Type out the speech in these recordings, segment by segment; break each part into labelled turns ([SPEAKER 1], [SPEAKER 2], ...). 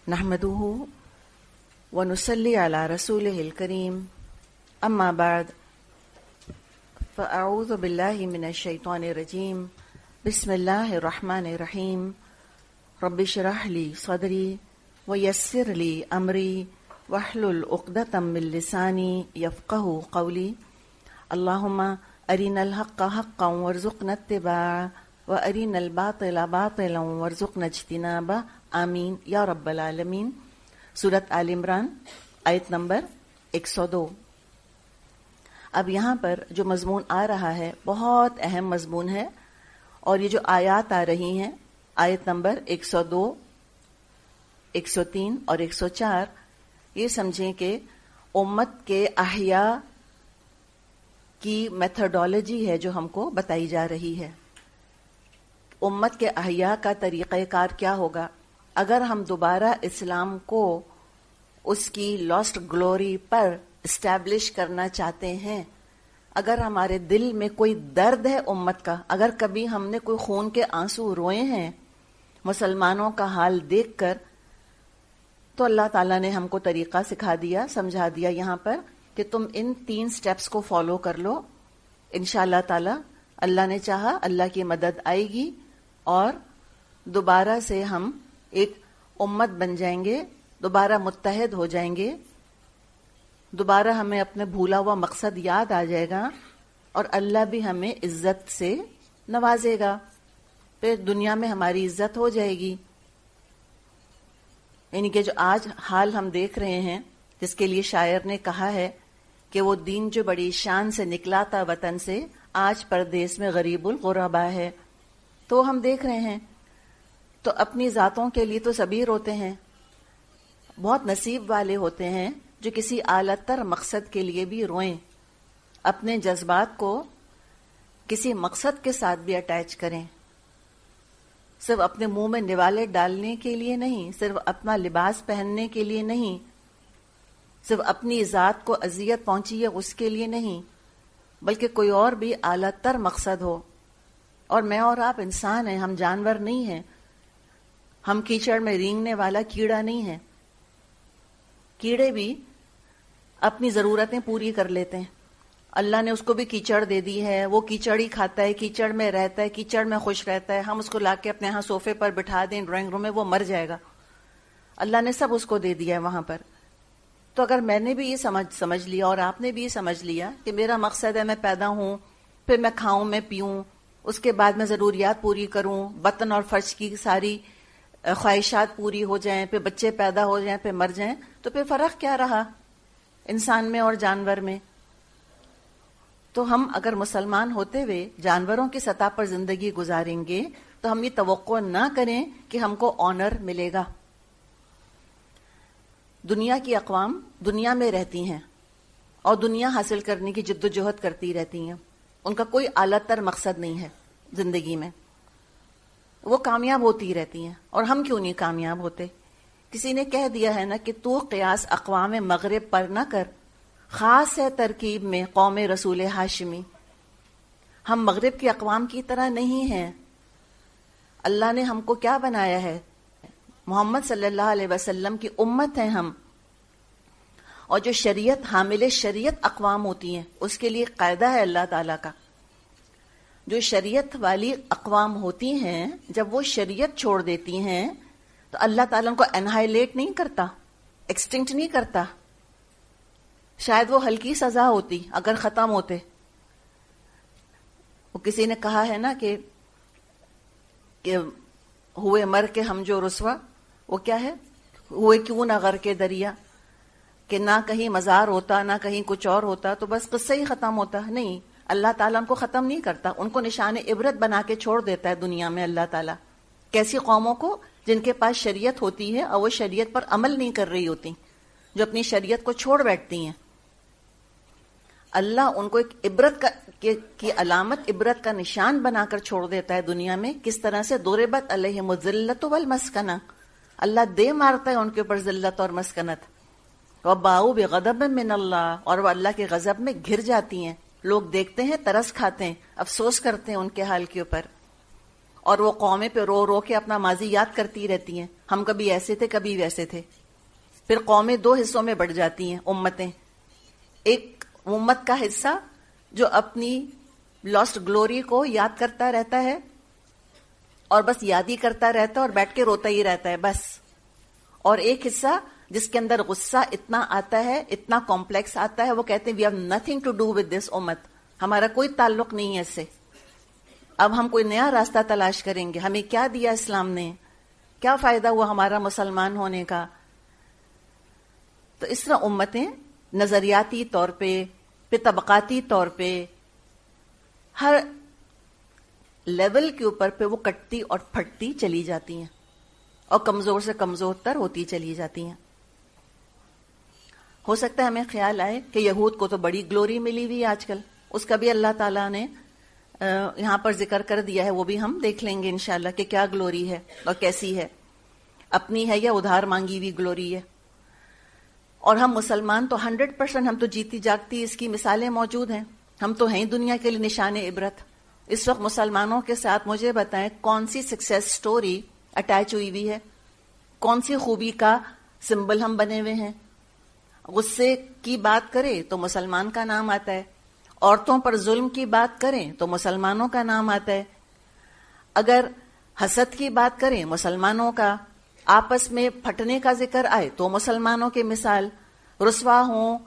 [SPEAKER 1] نحمده ونصلي على رسوله الكريم اما بعد فاعوذ بالله من الشيطان الرجيم بسم الله الرحمن الرحيم رب اشرح لي صدري ويسر لي امري واحلل عقدة من لساني يفقهوا قولي اللهم ارنا الحق حقا وارزقنا اتباعه وارنا الباطل باطلا وارزقنا اجتنابه آمین یا رب العالمین۔ سورۃ آل عمران آیت نمبر 102۔ اب یہاں پر جو مضمون آ رہا ہے بہت اہم مضمون ہے، اور یہ جو آیات آ رہی ہیں آیت نمبر 102، 103 اور 104، یہ سمجھیں کہ امت کے احیاء کی میتھڈالوجی ہے جو ہم کو بتائی جا رہی ہے۔ امت کے احیاء کا طریقہ کار کیا ہوگا اگر ہم دوبارہ اسلام کو اس کی لاسٹ گلوری پر اسٹیبلش کرنا چاہتے ہیں، اگر ہمارے دل میں کوئی درد ہے امت کا، اگر کبھی ہم نے کوئی خون کے آنسو روئے ہیں مسلمانوں کا حال دیکھ کر، تو اللہ تعالیٰ نے ہم کو طریقہ سکھا دیا، سمجھا دیا یہاں پر کہ تم ان 3 سٹیپس کو فالو کر لو، انشاءاللہ تعالیٰ اللہ نے چاہا اللہ کی مدد آئے گی اور دوبارہ سے ہم ایک امت بن جائیں گے، دوبارہ متحد ہو جائیں گے، دوبارہ ہمیں اپنے بھولا ہوا مقصد یاد آ جائے گا، اور اللہ بھی ہمیں عزت سے نوازے گا، پھر دنیا میں ہماری عزت ہو جائے گی۔ یعنی کہ جو آج حال ہم دیکھ رہے ہیں، جس کے لیے شاعر نے کہا ہے کہ وہ دین جو بڑی شان سے نکلا تھا وطن سے، آج پردیس میں غریب الغربا ہے، تو ہم دیکھ رہے ہیں۔ تو اپنی ذاتوں کے لیے تو سبھی روتے ہیں، بہت نصیب والے ہوتے ہیں جو کسی اعلیٰ تر مقصد کے لیے بھی روئیں، اپنے جذبات کو کسی مقصد کے ساتھ بھی اٹیچ کریں، صرف اپنے منہ میں نوالے ڈالنے کے لیے نہیں، صرف اپنا لباس پہننے کے لیے نہیں، صرف اپنی ذات کو اذیت پہنچی ہے اس کے لیے نہیں، بلکہ کوئی اور بھی اعلیٰ تر مقصد ہو۔ اور میں اور آپ انسان ہیں، ہم جانور نہیں ہیں، ہم کیچڑ میں رینگنے والا کیڑا نہیں ہے۔ کیڑے بھی اپنی ضرورتیں پوری کر لیتے ہیں، اللہ نے اس کو بھی کیچڑ دے دی ہے، وہ کیچڑ ہی کھاتا ہے، کیچڑ میں رہتا ہے، کیچڑ میں خوش رہتا ہے۔ ہم اس کو لا کے اپنے ہاں صوفے پر بٹھا دیں ڈرائنگ روم میں، وہ مر جائے گا، اللہ نے سب اس کو دے دیا ہے وہاں پر۔ تو اگر میں نے بھی یہ سمجھ لیا اور آپ نے بھی یہ سمجھ لیا کہ میرا مقصد ہے میں پیدا ہوں، پھر میں کھاؤں، میں پیوں، اس کے بعد میں ضروریات پوری کروں، بطن اور فرج کی ساری خواہشات پوری ہو جائیں، پھر بچے پیدا ہو جائیں، پھر مر جائیں، تو پھر فرق کیا رہا انسان میں اور جانور میں؟ تو ہم اگر مسلمان ہوتے ہوئے جانوروں کی سطح پر زندگی گزاریں گے تو ہم یہ توقع نہ کریں کہ ہم کو آنر ملے گا۔ دنیا کی اقوام دنیا میں رہتی ہیں اور دنیا حاصل کرنے کی جد و جہد کرتی رہتی ہیں، ان کا کوئی اعلیٰ تر مقصد نہیں ہے زندگی میں، وہ کامیاب ہوتی رہتی ہیں، اور ہم کیوں نہیں کامیاب ہوتے؟ کسی نے کہہ دیا ہے نا کہ تو قیاس اقوام مغرب پر نہ کر، خاص ہے ترکیب میں قوم رسول ہاشمی۔ ہم مغرب کی اقوام کی طرح نہیں ہیں، اللہ نے ہم کو کیا بنایا ہے؟ محمد صلی اللہ علیہ وسلم کی امت ہیں ہم، اور جو شریعت حامل شریعت اقوام ہوتی ہیں اس کے لیے قاعدہ ہے اللہ تعالیٰ کا، جو شریعت والی اقوام ہوتی ہیں جب وہ شریعت چھوڑ دیتی ہیں تو اللہ تعالیٰ ان کو انہائلیٹ نہیں کرتا، ایکسٹنکٹ نہیں کرتا۔ شاید وہ ہلکی سزا ہوتی اگر ختم ہوتے۔ وہ کسی نے کہا ہے نا کہ ہوئے مر کے ہم جو رسوا، وہ کیا ہے؟ ہوئے کیوں نہ غر کے دریا، کہ نہ کہیں مزار ہوتا نہ کہیں کچھ اور ہوتا تو بس قصہ ہی ختم ہوتا۔ نہیں، اللہ تعالیٰ ان کو ختم نہیں کرتا، ان کو نشان عبرت بنا کے چھوڑ دیتا ہے دنیا میں اللہ تعالیٰ۔ کیسی قوموں کو؟ جن کے پاس شریعت ہوتی ہے اور وہ شریعت پر عمل نہیں کر رہی ہوتی، جو اپنی شریعت کو چھوڑ بیٹھتی ہیں، اللہ ان کو ایک عبرت کی علامت، عبرت کا نشان بنا کر چھوڑ دیتا ہے دنیا میں۔ کس طرح سے؟ ضربت علیہم الذلۃ والمسکنہ، اللہ دے مارتا ہے ان کے اوپر ذلت اور مسکنت۔ وباؤ بغضب من اللہ، اور وہ اللہ کے غضب میں گھر جاتی ہیں، لوگ دیکھتے ہیں ترس کھاتے ہیں، افسوس کرتے ہیں ان کے حال کے اوپر۔ اور وہ قومیں پہ رو رو کے اپنا ماضی یاد کرتی رہتی ہیں، ہم کبھی ایسے تھے کبھی ویسے تھے. پھر قومیں دو حصوں میں بڑھ جاتی ہیں، امتیں. ایک امت کا حصہ جو اپنی لاسٹ گلوری کو یاد کرتا رہتا ہے اور بس یاد ہی کرتا رہتا ہے اور بیٹھ کے روتا ہی رہتا ہے بس. اور ایک حصہ جس کے اندر غصہ اتنا آتا ہے، اتنا کمپلیکس آتا ہے، وہ کہتے ہیں we have nothing to do with this امت، ہمارا کوئی تعلق نہیں ہے اس سے. اب ہم کوئی نیا راستہ تلاش کریں گے. ہمیں کیا دیا اسلام نے، کیا فائدہ ہوا ہمارا مسلمان ہونے کا. تو اس طرح امتیں نظریاتی طور پہ طبقاتی طور پہ ہر لیول کے اوپر پہ وہ کٹتی اور پھٹتی چلی جاتی ہیں اور کمزور سے کمزور تر ہوتی چلی جاتی ہیں. ہو سکتا ہے ہمیں خیال آئے کہ یہود کو تو بڑی گلوری ملی ہوئی آج کل، اس کا بھی اللہ تعالیٰ نے یہاں پر ذکر کر دیا ہے، وہ بھی ہم دیکھ لیں گے انشاءاللہ کہ کیا گلوری ہے اور کیسی ہے، اپنی ہے یا ادھار مانگی ہوئی گلوری ہے. اور ہم مسلمان تو 100% ہم تو جیتی جاگتی اس کی مثالیں موجود ہیں. ہم تو ہیں دنیا کے لیے نشان عبرت. اس وقت مسلمانوں کے ساتھ مجھے بتائیں کون سی سکسیس سٹوری اٹیچ ہوئی ہوئی ہے، کون سی خوبی کا سمبل ہم بنے ہوئے ہیں. غصے کی بات کریں تو مسلمان کا نام آتا ہے، عورتوں پر ظلم کی بات کریں تو مسلمانوں کا نام آتا ہے، اگر حسد کی بات کریں مسلمانوں کا، آپس میں پھٹنے کا ذکر آئے تو مسلمانوں کے مثال، رسوا ہوں،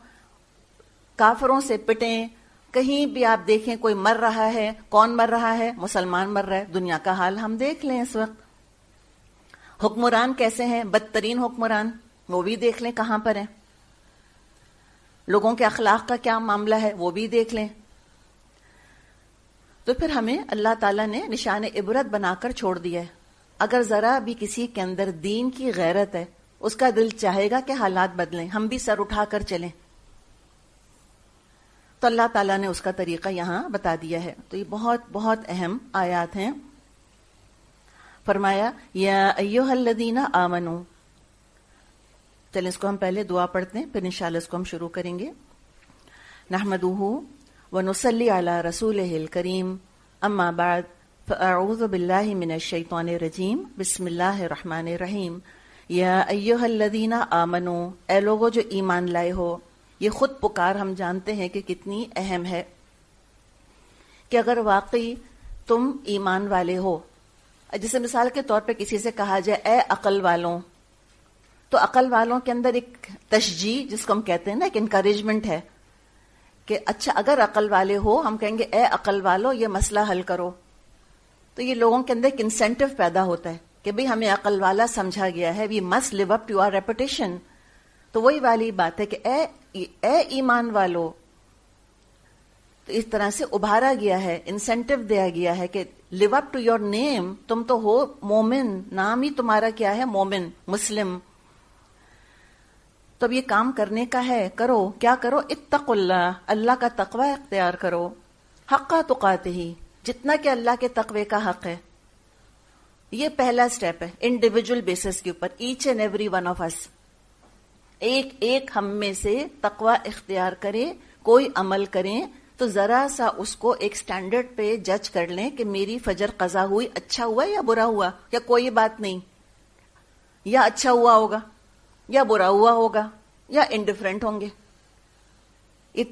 [SPEAKER 1] کافروں سے پٹیں، کہیں بھی آپ دیکھیں کوئی مر رہا ہے، کون مر رہا ہے؟ مسلمان مر رہا ہے. دنیا کا حال ہم دیکھ لیں اس وقت. حکمران کیسے ہیں؟ بدترین حکمران، وہ بھی دیکھ لیں کہاں پر ہیں. لوگوں کے اخلاق کا کیا معاملہ ہے وہ بھی دیکھ لیں. تو پھر ہمیں اللہ تعالیٰ نے نشان عبرت بنا کر چھوڑ دیا ہے. اگر ذرا بھی کسی کے اندر دین کی غیرت ہے، اس کا دل چاہے گا کہ حالات بدلیں، ہم بھی سر اٹھا کر چلیں. تو اللہ تعالیٰ نے اس کا طریقہ یہاں بتا دیا ہے. تو یہ بہت بہت اہم آیات ہیں. فرمایا یا ایھا الذین آمنوا. چلیں اس کو ہم پہلے دعا پڑھتے ہیں، پھر انشاءاللہ اس کو ہم شروع کریں گے. نحمدہ ونصلی علی رسولہ الکریم، اما بعد فاعوذ باللہ من الشیطان الرجیم، بسم اللہ الرحمن الرحیم. یا ایھا الذین آمنوا، اے لوگو جو ایمان لائے ہو. یہ خود پکار ہم جانتے ہیں کہ کتنی اہم ہے کہ اگر واقعی تم ایمان والے ہو، جیسے مثال کے طور پہ کسی سے کہا جائے اے عقل والوں، تو عقل والوں کے اندر ایک تشجیع جس کو ہم کہتے ہیں نا، ایک انکریجمنٹ ہے کہ اچھا اگر عقل والے ہو، ہم کہیں گے اے عقل والو یہ مسئلہ حل کرو. تو یہ لوگوں کے اندر ایک انسینٹو پیدا ہوتا ہے کہ بھئی ہمیں عقل والا سمجھا گیا ہے، we must live up to our reputation. تو وہی والی بات ہے کہ اے ایمان والو. تو اس طرح سے ابھارا گیا ہے، انسینٹو دیا گیا ہے کہ لیو اپ ٹو یور نیم، تم تو ہو مومن، نام ہی تمہارا کیا ہے؟ مومن، مسلم. تو اب یہ کام کرنے کا ہے، کرو. کیا کرو؟ اتقوا اللہ، اللہ کا تقوی اختیار کرو. حق تقاتہ، جتنا کہ اللہ کے تقوی کا حق ہے. یہ پہلا سٹیپ ہے انڈیویجول بیسس کے اوپر. Each and every one of us, ایک ایک ہم میں سے تقوی اختیار کرے، کوئی عمل کریں تو ذرا سا اس کو ایک سٹینڈرڈ پہ جج کر لیں کہ میری فجر قضا ہوئی، اچھا ہوا یا برا ہوا، یا کوئی بات نہیں، یا اچھا ہوا ہوگا یا برا ہوا ہوگا یا انڈیفرنٹ ہوں گے. یہ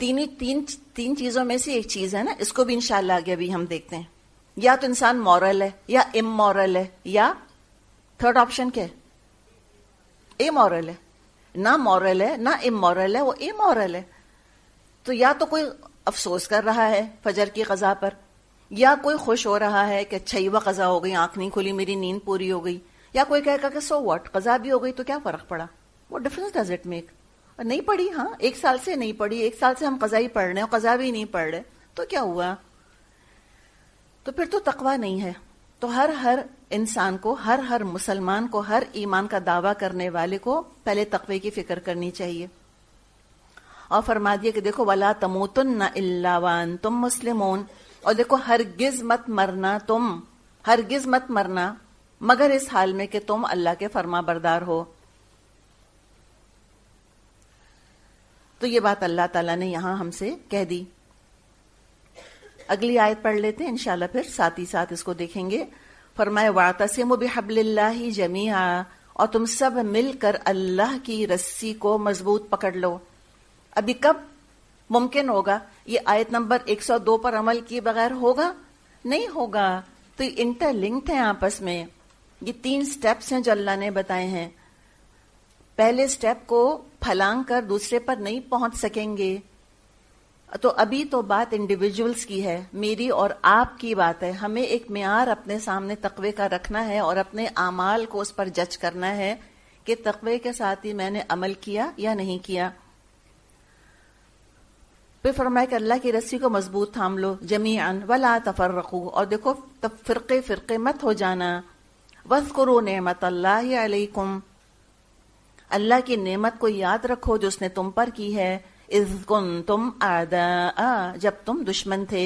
[SPEAKER 1] تین چیزوں میں سے ایک چیز ہے نا. اس کو بھی انشاءاللہ آگے بھی ہم دیکھتے ہیں. یا تو انسان مورل ہے یا امورل ہے، یا تھرڈ آپشن کیا ہے؟ امورل ہے. نہ مورل ہے نہ امورل ہے، وہ امورل ہے. تو یا تو کوئی افسوس کر رہا ہے فجر کی قضا پر، یا کوئی خوش ہو رہا ہے کہ اچھا ہوا قضا ہو گئی، آنکھ نہیں کھلی، میری نیند پوری ہو گئی. یا کوئی کہے گا کہ سو واٹ، قضا بھی ہو گئی تو کیا فرق پڑا، وہ ڈفرنس ڈز اٹ میک. نہیں پڑھی، ہاں 1 سال سے نہیں پڑھی، 1 سال سے ہم قضا ہی پڑھ رہے ہیں اور قضا بھی نہیں پڑھ رہے، تو کیا ہوا؟ تو پھر تو تقویٰ نہیں ہے. تو ہر انسان کو، ہر مسلمان کو، ہر ایمان کا دعویٰ کرنے والے کو پہلے تقوی کی فکر کرنی چاہیے. اور فرما دیا کہ دیکھو وَلَا تَمُوتُنَّ إِلَّا وَأَنْتُمْ مُسْلِمُونَ، اور دیکھو ہرگز مت مرنا، تم ہرگز مت مرنا مگر اس حال میں کہ تم اللہ کے فرما بردار ہو. تو یہ بات اللہ تعالیٰ نے یہاں ہم سے کہہ دی. اگلی آیت پڑھ لیتے ہیں انشاءاللہ، پھر ساتھ ہی ساتھ اس کو دیکھیں گے. فرمایا واعتصموا بحبل اللہ جمیعا، اور تم سب مل کر اللہ کی رسی کو مضبوط پکڑ لو۔ ابھی کب ممکن ہوگا؟ یہ آیت نمبر 102 پر عمل کیے بغیر ہوگا؟ نہیں ہوگا۔ تو یہ انٹر لنکڈ ہیں آپس میں۔ یہ 3 سٹیپس ہیں جو اللہ نے بتائے ہیں۔ پہلے سٹیپ کو پھلانگ کر دوسرے پر نہیں پہنچ سکیں گے۔ تو ابھی تو بات انڈیویجولز کی ہے، میری اور آپ کی بات ہے۔ ہمیں ایک معیار اپنے سامنے تقوی کا رکھنا ہے اور اپنے اعمال کو اس پر جج کرنا ہے کہ تقوی کے ساتھ ہی میں نے عمل کیا یا نہیں کیا۔ پھر فرمایا کہ اللہ کی رسی کو مضبوط تھام لو، جمیعاً ولا تفرقوا، اور دیکھو فرقے فرقے مت ہو جانا۔ واذکروا نعمت اللہ علیکم، اللہ کی نعمت کو یاد رکھو جو اس نے تم پر کی ہے۔ اذ کنتم اعداء، جب تم دشمن تھے۔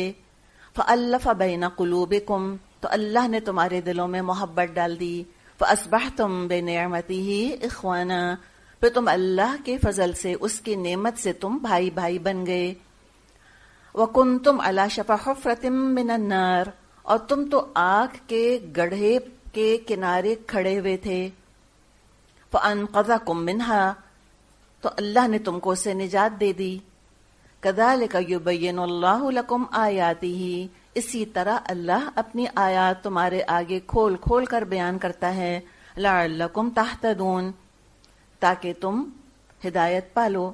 [SPEAKER 1] فألف بین قلوبکم، تو اللہ نے تمہارے دلوں میں محبت ڈال دی۔ فاصبحتم بنعمتہ اخوانا، پھر تم اللہ کے فضل سے، اس کی نعمت سے تم بھائی بھائی بن گئے۔ وکنتم علی شفا حفرۃ من النار، اور تم تو آگ کے گڑھے کے کنارے کھڑے ہوئے تھے۔ فانقذکم منہا، تو اللہ نے تم کو اسے نجات دے دی۔ کذالک یبین اللہ لکم آیاتہ، اسی طرح اللہ اپنی آیات تمہارے آگے کھول کھول کر بیان کرتا ہے۔ لعلکم تہتدون، تاکہ تم ہدایت پالو۔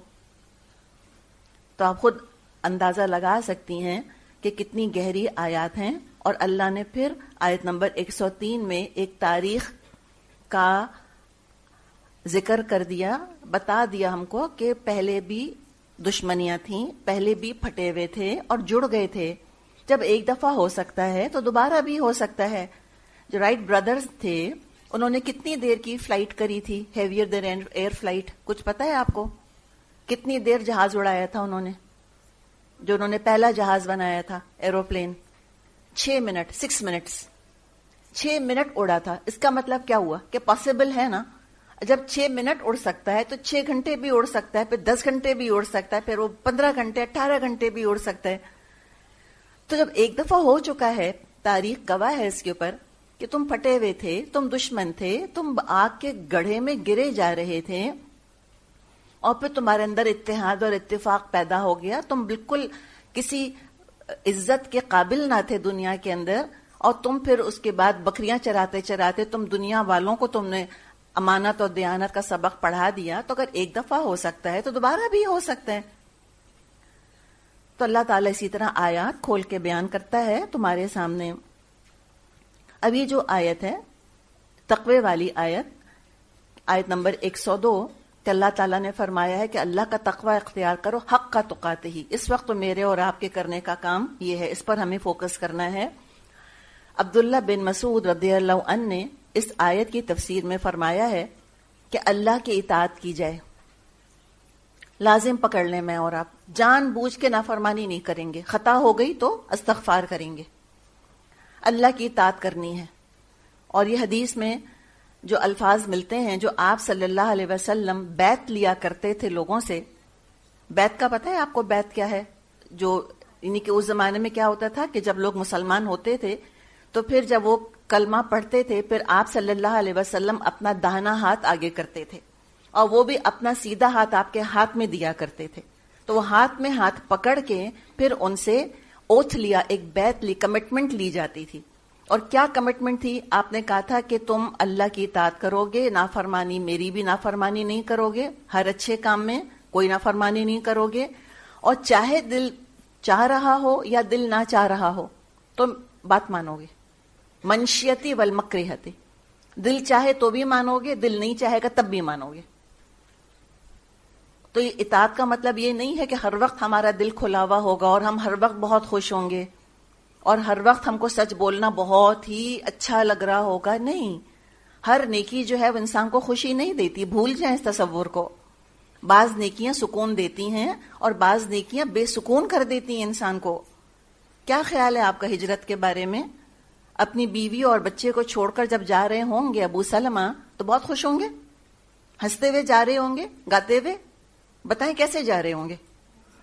[SPEAKER 1] تو آپ خود اندازہ لگا سکتی ہیں کہ کتنی گہری آیات ہیں، اور اللہ نے پھر آیت نمبر 103 میں ایک تاریخ کا ذکر کر دیا، بتا دیا ہم کو کہ پہلے بھی دشمنیاں تھیں، پہلے بھی پھٹے ہوئے تھے اور جڑ گئے تھے۔ جب ایک دفعہ ہو سکتا ہے تو دوبارہ بھی ہو سکتا ہے۔ جو رائٹ برادرز تھے انہوں نے کتنی دیر کی فلائٹ کری تھی، ہیویئر دین ایئر فلائٹ، کچھ پتا ہے آپ کو؟ کتنی دیر جہاز اڑایا تھا انہوں نے؟ جو انہوں نے پہلا جہاز بنایا تھا ایروپلین، 6 منٹ 6 منٹس 6 منٹ اڑا تھا۔ اس کا مطلب کیا ہوا کہ پاسبل ہے نا، جب 6 منٹ اڑ سکتا ہے تو 6 گھنٹے بھی اڑ سکتا ہے، پھر 10 گھنٹے بھی اڑ سکتا ہے، پھر وہ 15 گھنٹے 18 گھنٹے بھی اڑ سکتا ہے۔ تو جب ایک دفعہ ہو چکا ہے، تاریخ گواہ ہے اس کے اوپر کہ تم پھٹے ہوئے تھے، تم دشمن تھے، تم آگ کے گڑھے میں گرے جا رہے تھے، اور پھر تمہارے اندر اتحاد اور اتفاق پیدا ہو گیا، تم بالکل کسی عزت کے قابل نہ تھے دنیا کے اندر، اور تم پھر اس کے بعد بکریاں چراتے چراتے تم دنیا والوں کو تم نے امانت اور دیانت کا سبق پڑھا دیا۔ تو اگر ایک دفعہ ہو سکتا ہے تو دوبارہ بھی ہو سکتا ہے۔ تو اللہ تعالیٰ اسی طرح آیات کھول کے بیان کرتا ہے تمہارے سامنے۔ ابھی جو آیت ہے تقوی والی آیت، آیت نمبر 102، کہ اللہ تعالیٰ نے فرمایا ہے کہ اللہ کا تقوی اختیار کرو حق کا تقاتہ ہی۔ اس وقت تو میرے اور آپ کے کرنے کا کام یہ ہے، اس پر ہمیں فوکس کرنا ہے۔ عبداللہ بن مسعود رضی اللہ عنہ نے اس آیت کی تفسیر میں فرمایا ہے کہ اللہ کی اطاعت کی جائے، لازم پکڑ لیں میں اور آپ، جان بوجھ کے نافرمانی نہیں کریں گے، خطا ہو گئی تو استغفار کریں گے، اللہ کی اطاعت کرنی ہے۔ اور یہ حدیث میں جو الفاظ ملتے ہیں، جو آپ صلی اللہ علیہ وسلم بیعت لیا کرتے تھے لوگوں سے۔ بیعت کا پتہ ہے آپ کو بیعت کیا ہے؟ جو یعنی کہ اس زمانے میں کیا ہوتا تھا کہ جب لوگ مسلمان ہوتے تھے تو پھر جب وہ کلمہ پڑھتے تھے، پھر آپ صلی اللہ علیہ وسلم اپنا داہنا ہاتھ آگے کرتے تھے، اور وہ بھی اپنا سیدھا ہاتھ آپ کے ہاتھ میں دیا کرتے تھے۔ تو وہ ہاتھ میں ہاتھ پکڑ کے پھر ان سے اوتھ لیا، ایک بیعت لی، کمٹمنٹ لی جاتی تھی۔ اور کیا کمٹمنٹ تھی؟ آپ نے کہا تھا کہ تم اللہ کی اطاعت کرو گے، نافرمانی، میری بھی نافرمانی نہیں کرو گے، ہر اچھے کام میں کوئی نافرمانی نہیں کرو گے، اور چاہے دل چاہ رہا ہو یا دل نہ چاہ رہا ہو تم بات مانو گے۔ منشیتی والمکرہتی، دل چاہے تو بھی مانو گے، دل نہیں چاہے گا تب بھی مانو گے۔ تو یہ اطاعت کا مطلب یہ نہیں ہے کہ ہر وقت ہمارا دل کھلا ہوا ہوگا اور ہم ہر وقت بہت خوش ہوں گے اور ہر وقت ہم کو سچ بولنا بہت ہی اچھا لگ رہا ہوگا۔ نہیں، ہر نیکی جو ہے وہ انسان کو خوشی نہیں دیتی، بھول جائیں اس تصور کو۔ بعض نیکیاں سکون دیتی ہیں اور بعض نیکیاں بے سکون کر دیتی ہیں انسان کو۔ کیا خیال ہے آپ کا ہجرت کے بارے میں؟ اپنی بیوی اور بچے کو چھوڑ کر جب جا رہے ہوں گے ابو سلمہ تو بہت خوش ہوں گے، ہنستے ہوئے جا رہے ہوں گے، گاتے ہوئے۔ بتائیں کیسے جا رہے ہوں گے؟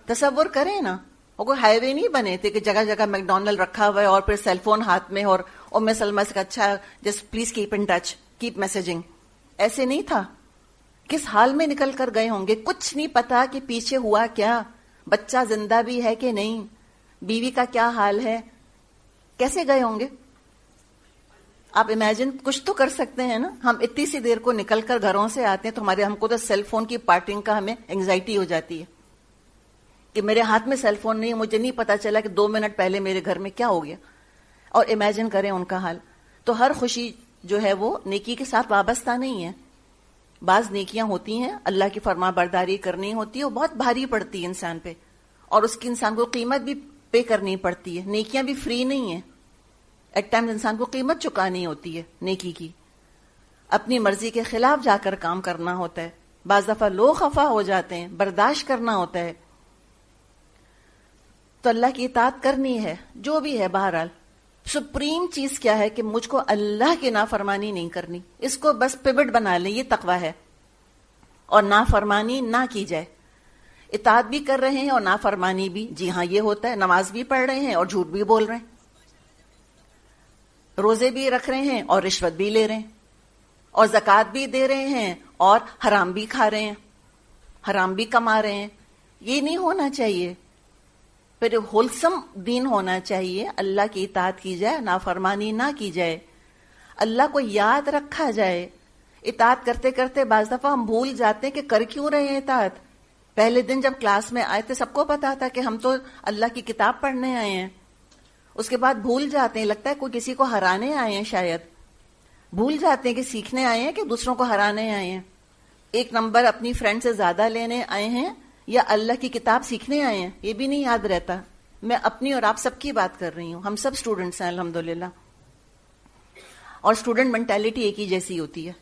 [SPEAKER 1] تصور کریں نا، وہ کوئی ہائی وے نہیں بنے تھے کہ جگہ جگہ میک ڈونلڈ رکھا ہوا ہے اور پھر سیل فون ہاتھ میں اور میں سلمہ سے اچھا just please keep in touch, keep messaging, ایسے نہیں تھا. کس حال میں نکل کر گئے ہوں گے، کچھ نہیں پتا کہ پیچھے ہوا کیا، بچہ زندہ بھی ہے کہ نہیں، بیوی کا کیا حال ہے، کیسے گئے ہوں گے. آپ امیجن کچھ تو کر سکتے ہیں نا. ہم اتنی سی دیر کو نکل کر گھروں سے آتے ہیں تو ہم کو تو سیل فون کی پارٹنگ کا ہمیں انگزائٹی ہو جاتی ہے کہ میرے ہاتھ میں سیل فون نہیں، مجھے نہیں پتا چلا کہ 2 منٹ پہلے میرے گھر میں کیا ہو گیا. اور امیجن کریں ان کا حال. تو ہر خوشی جو ہے وہ نیکی کے ساتھ وابستہ نہیں ہے. بعض نیکیاں ہوتی ہیں اللہ کی فرما برداری کرنی ہوتی ہے، وہ بہت بھاری پڑتی ہے انسان پہ، اور اس کی انسان کو قیمت بھی پے کرنی پڑتی ہے. نیکیاں بھی فری نہیں ہیں، ایٹ ٹائم انسان کو قیمت چکانی ہوتی ہے نیکی کی. اپنی مرضی کے خلاف جا کر کام کرنا ہوتا ہے، بعض دفعہ لوگ خفا ہو جاتے ہیں، برداشت کرنا ہوتا ہے. تو اللہ کی اطاعت کرنی ہے جو بھی ہے. بہرحال سپریم چیز کیا ہے کہ مجھ کو اللہ کی نافرمانی نہیں کرنی، اس کو بس پیوٹ بنا لیں، یہ تقویٰ ہے. اور نافرمانی نہ کی جائے. اطاعت بھی کر رہے ہیں اور نافرمانی بھی، جی ہاں یہ ہوتا ہے. نماز بھی پڑھ رہے ہیں اور جھوٹ بھی بول رہے ہیں، روزے بھی رکھ رہے ہیں اور رشوت بھی لے رہے ہیں، اور زکوٰۃ بھی دے رہے ہیں اور حرام بھی کھا رہے ہیں، حرام بھی کما رہے ہیں. یہ نہیں ہونا چاہیے. پھر ہولسم دین ہونا چاہیے. اللہ کی اطاعت کی جائے، نافرمانی نہ کی جائے، اللہ کو یاد رکھا جائے. اطاعت کرتے کرتے بعض دفعہ ہم بھول جاتے ہیں کہ کر کیوں رہے ہیں اطاعت. پہلے دن جب کلاس میں آئے تھے سب کو پتا تھا کہ ہم تو اللہ کی کتاب پڑھنے آئے ہیں. اس کے بعد بھول جاتے ہیں، لگتا ہے کوئی کسی کو ہرانے آئے ہیں، شاید بھول جاتے ہیں کہ سیکھنے آئے ہیں کہ دوسروں کو ہرانے آئے ہیں. 1 نمبر اپنی فرینڈ سے زیادہ لینے آئے ہیں یا اللہ کی کتاب سیکھنے آئے ہیں، یہ بھی نہیں یاد رہتا. میں اپنی اور آپ سب کی بات کر رہی ہوں. ہم سب اسٹوڈنٹس ہیں الحمدللہ، اور اسٹوڈنٹ مینٹیلٹی ایک ہی جیسی ہوتی ہے.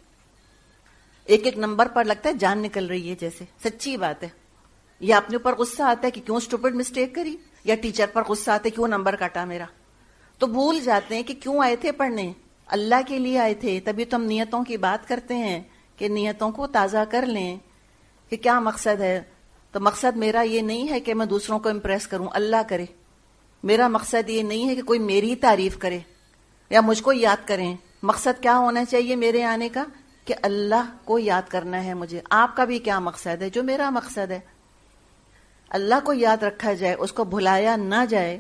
[SPEAKER 1] 1 نمبر پر لگتا ہے جان نکل رہی ہے جیسے. سچی بات ہے. یا اپنے اوپر غصہ آتا ہے کہ کیوں اسٹوپڈ مسٹیک کری، یا ٹیچر پر غصہ آتا ہے کیوں نمبر کاٹا میرا. تو بھول جاتے ہیں کہ کیوں آئے تھے پڑھنے، اللہ کے لیے آئے تھے. تبھی تو ہم نیتوں کی بات کرتے ہیں کہ نیتوں کو تازہ کر لیں کہ کیا مقصد ہے. تو مقصد میرا یہ نہیں ہے کہ میں دوسروں کو امپریس کروں، اللہ کرے. میرا مقصد یہ نہیں ہے کہ کوئی میری تعریف کرے یا مجھ کو یاد کریں. مقصد کیا ہونا چاہیے میرے آنے کا کہ اللہ کو یاد کرنا ہے مجھے. آپ کا بھی کیا مقصد ہے؟ جو میرا مقصد ہے. اللہ کو یاد رکھا جائے، اس کو بھلایا نہ جائے،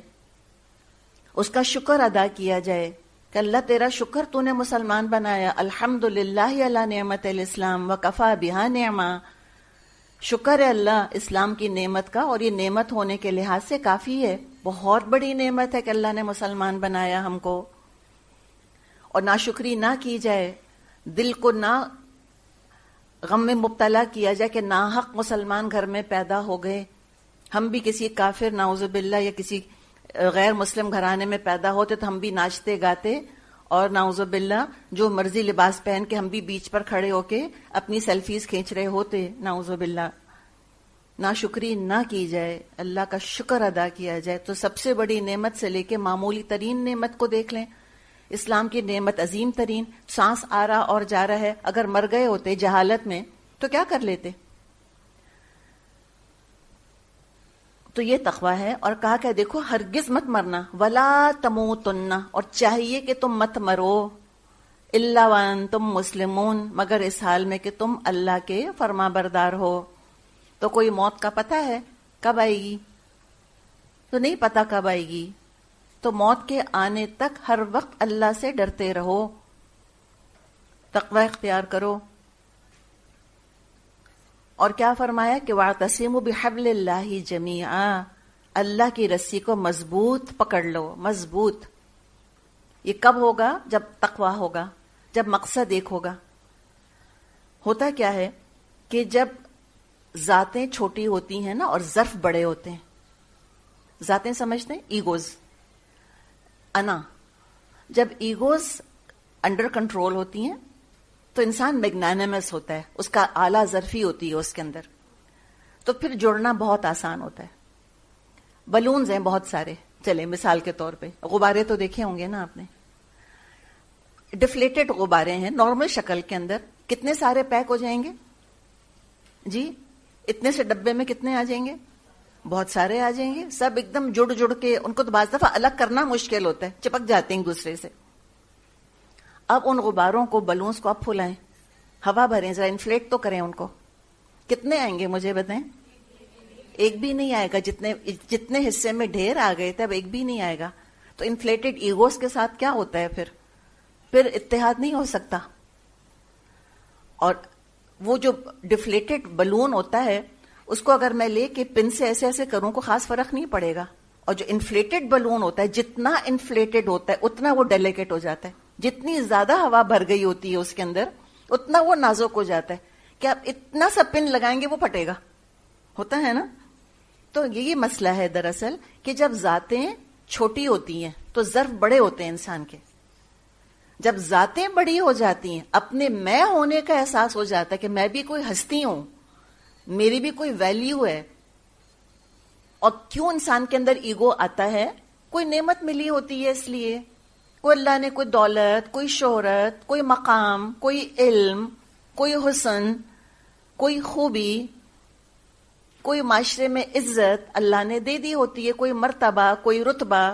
[SPEAKER 1] اس کا شکر ادا کیا جائے کہ اللہ تیرا شکر تو نے مسلمان بنایا. الحمدللہ علی نعمت الاسلام وکفا بہا نعما. شکر ہے اللہ اسلام کی نعمت کا، اور یہ نعمت ہونے کے لحاظ سے کافی ہے. بہت بڑی نعمت ہے کہ اللہ نے مسلمان بنایا ہم کو. اور ناشکری نہ کی جائے، دل کو نہ غم میں مبتلا کیا جائے کہ ناحق مسلمان گھر میں پیدا ہو گئے. ہم بھی کسی کافر نعوذ باللہ یا کسی غیر مسلم گھرانے میں پیدا ہوتے تو ہم بھی ناچتے گاتے اور نعوذ باللہ جو مرضی لباس پہن کے ہم بھی بیچ پر کھڑے ہو کے اپنی سیلفیز کھینچ رہے ہوتے. نعوذ باللہ. ناشکری نہ کی جائے، اللہ کا شکر ادا کیا جائے. تو سب سے بڑی نعمت سے لے کے معمولی ترین نعمت کو دیکھ لیں. اسلام کی نعمت عظیم ترین، سانس آ رہا اور جا رہا ہے. اگر مر گئے ہوتے جہالت میں تو کیا کر لیتے؟ تو یہ تقویٰ ہے. اور کہا کہ دیکھو ہرگز مت مرنا، ولا تموتن، اور چاہیے کہ تم مت مرو، الا وانتم مسلمون، مگر اس حال میں کہ تم اللہ کے فرما بردار ہو. تو کوئی موت کا پتہ ہے کب آئے گی؟ تو نہیں پتہ کب آئے گی. تو موت کے آنے تک ہر وقت اللہ سے ڈرتے رہو، تقوی اختیار کرو. اور کیا فرمایا کہ وَاعْتَصِمُوا بِحَبْلِ اللَّهِ جَمِيعًا، اللہ کی رسی کو مضبوط پکڑ لو، مضبوط. یہ کب ہوگا؟ جب تقوی ہوگا، جب مقصد ایک ہوگا. ہوتا کیا ہے کہ جب ذاتیں چھوٹی ہوتی ہیں نا اور ظرف بڑے ہوتے ہیں، ذاتیں سمجھتے ہیں، ایگوز، انا. جب ایگوز انڈر کنٹرول ہوتی ہیں تو انسان میگنانیمس ہوتا ہے، اس کا اعلیٰ ظرفی ہوتی ہے اس کے اندر، تو پھر جڑنا بہت آسان ہوتا ہے. بلونز ہیں بہت سارے، چلے مثال کے طور پہ غبارے تو دیکھے ہوں گے نا آپ نے. ڈفلیٹڈ غبارے ہیں نارمل شکل کے اندر، کتنے سارے پیک ہو جائیں گے جی؟ اتنے سے ڈبے میں کتنے آ جائیں گے؟ بہت سارے آ جائیں گے. سب ایک دم جڑ جڑ کے، ان کو تو بعض دفعہ الگ کرنا مشکل ہوتا ہے، چپک جاتے ہیں ایک دوسرے سے. اب ان غباروں کو، بلونز کو آپ پھلائیں، ہوا بھریں، ذرا انفلیٹ تو کریں ان کو. کتنے آئیں گے مجھے بتائیں؟ ایک بھی نہیں آئے گا. جتنے حصے میں ڈھیر آ گئے تھے اب ایک بھی نہیں آئے گا. تو انفلیٹڈ ایگوز کے ساتھ کیا ہوتا ہے پھر اتحاد نہیں ہو سکتا. اور وہ جو ڈفلیٹڈ بلون ہوتا ہے اس کو اگر میں لے کے پن سے ایسے ایسے کروں کو خاص فرق نہیں پڑے گا. اور جو انفلیٹڈ بلون ہوتا ہے جتنا انفلیٹڈ ہوتا ہے اتنا وہ ڈیلیکیٹ ہو جاتا ہے. جتنی زیادہ ہوا بھر گئی ہوتی ہے اس کے اندر اتنا وہ نازک ہو جاتا ہے کہ آپ اتنا سا پن لگائیں گے وہ پھٹے گا. ہوتا ہے نا. تو یہی مسئلہ ہے دراصل کہ جب ذاتیں چھوٹی ہوتی ہیں تو ظرف بڑے ہوتے ہیں انسان کے. جب ذاتیں بڑی ہو جاتی ہیں اپنے میں ہونے کا احساس ہو جاتا ہے کہ میں بھی کوئی ہستی ہوں, میری بھی کوئی ویلیو ہے. اور کیوں انسان کے اندر ایگو آتا ہے؟ کوئی نعمت ملی ہوتی ہے اس لیے, کوئی اللہ نے کوئی دولت, کوئی شہرت, کوئی مقام, کوئی علم, کوئی حسن, کوئی خوبی, کوئی معاشرے میں عزت اللہ نے دے دی ہوتی ہے, کوئی مرتبہ, کوئی رتبہ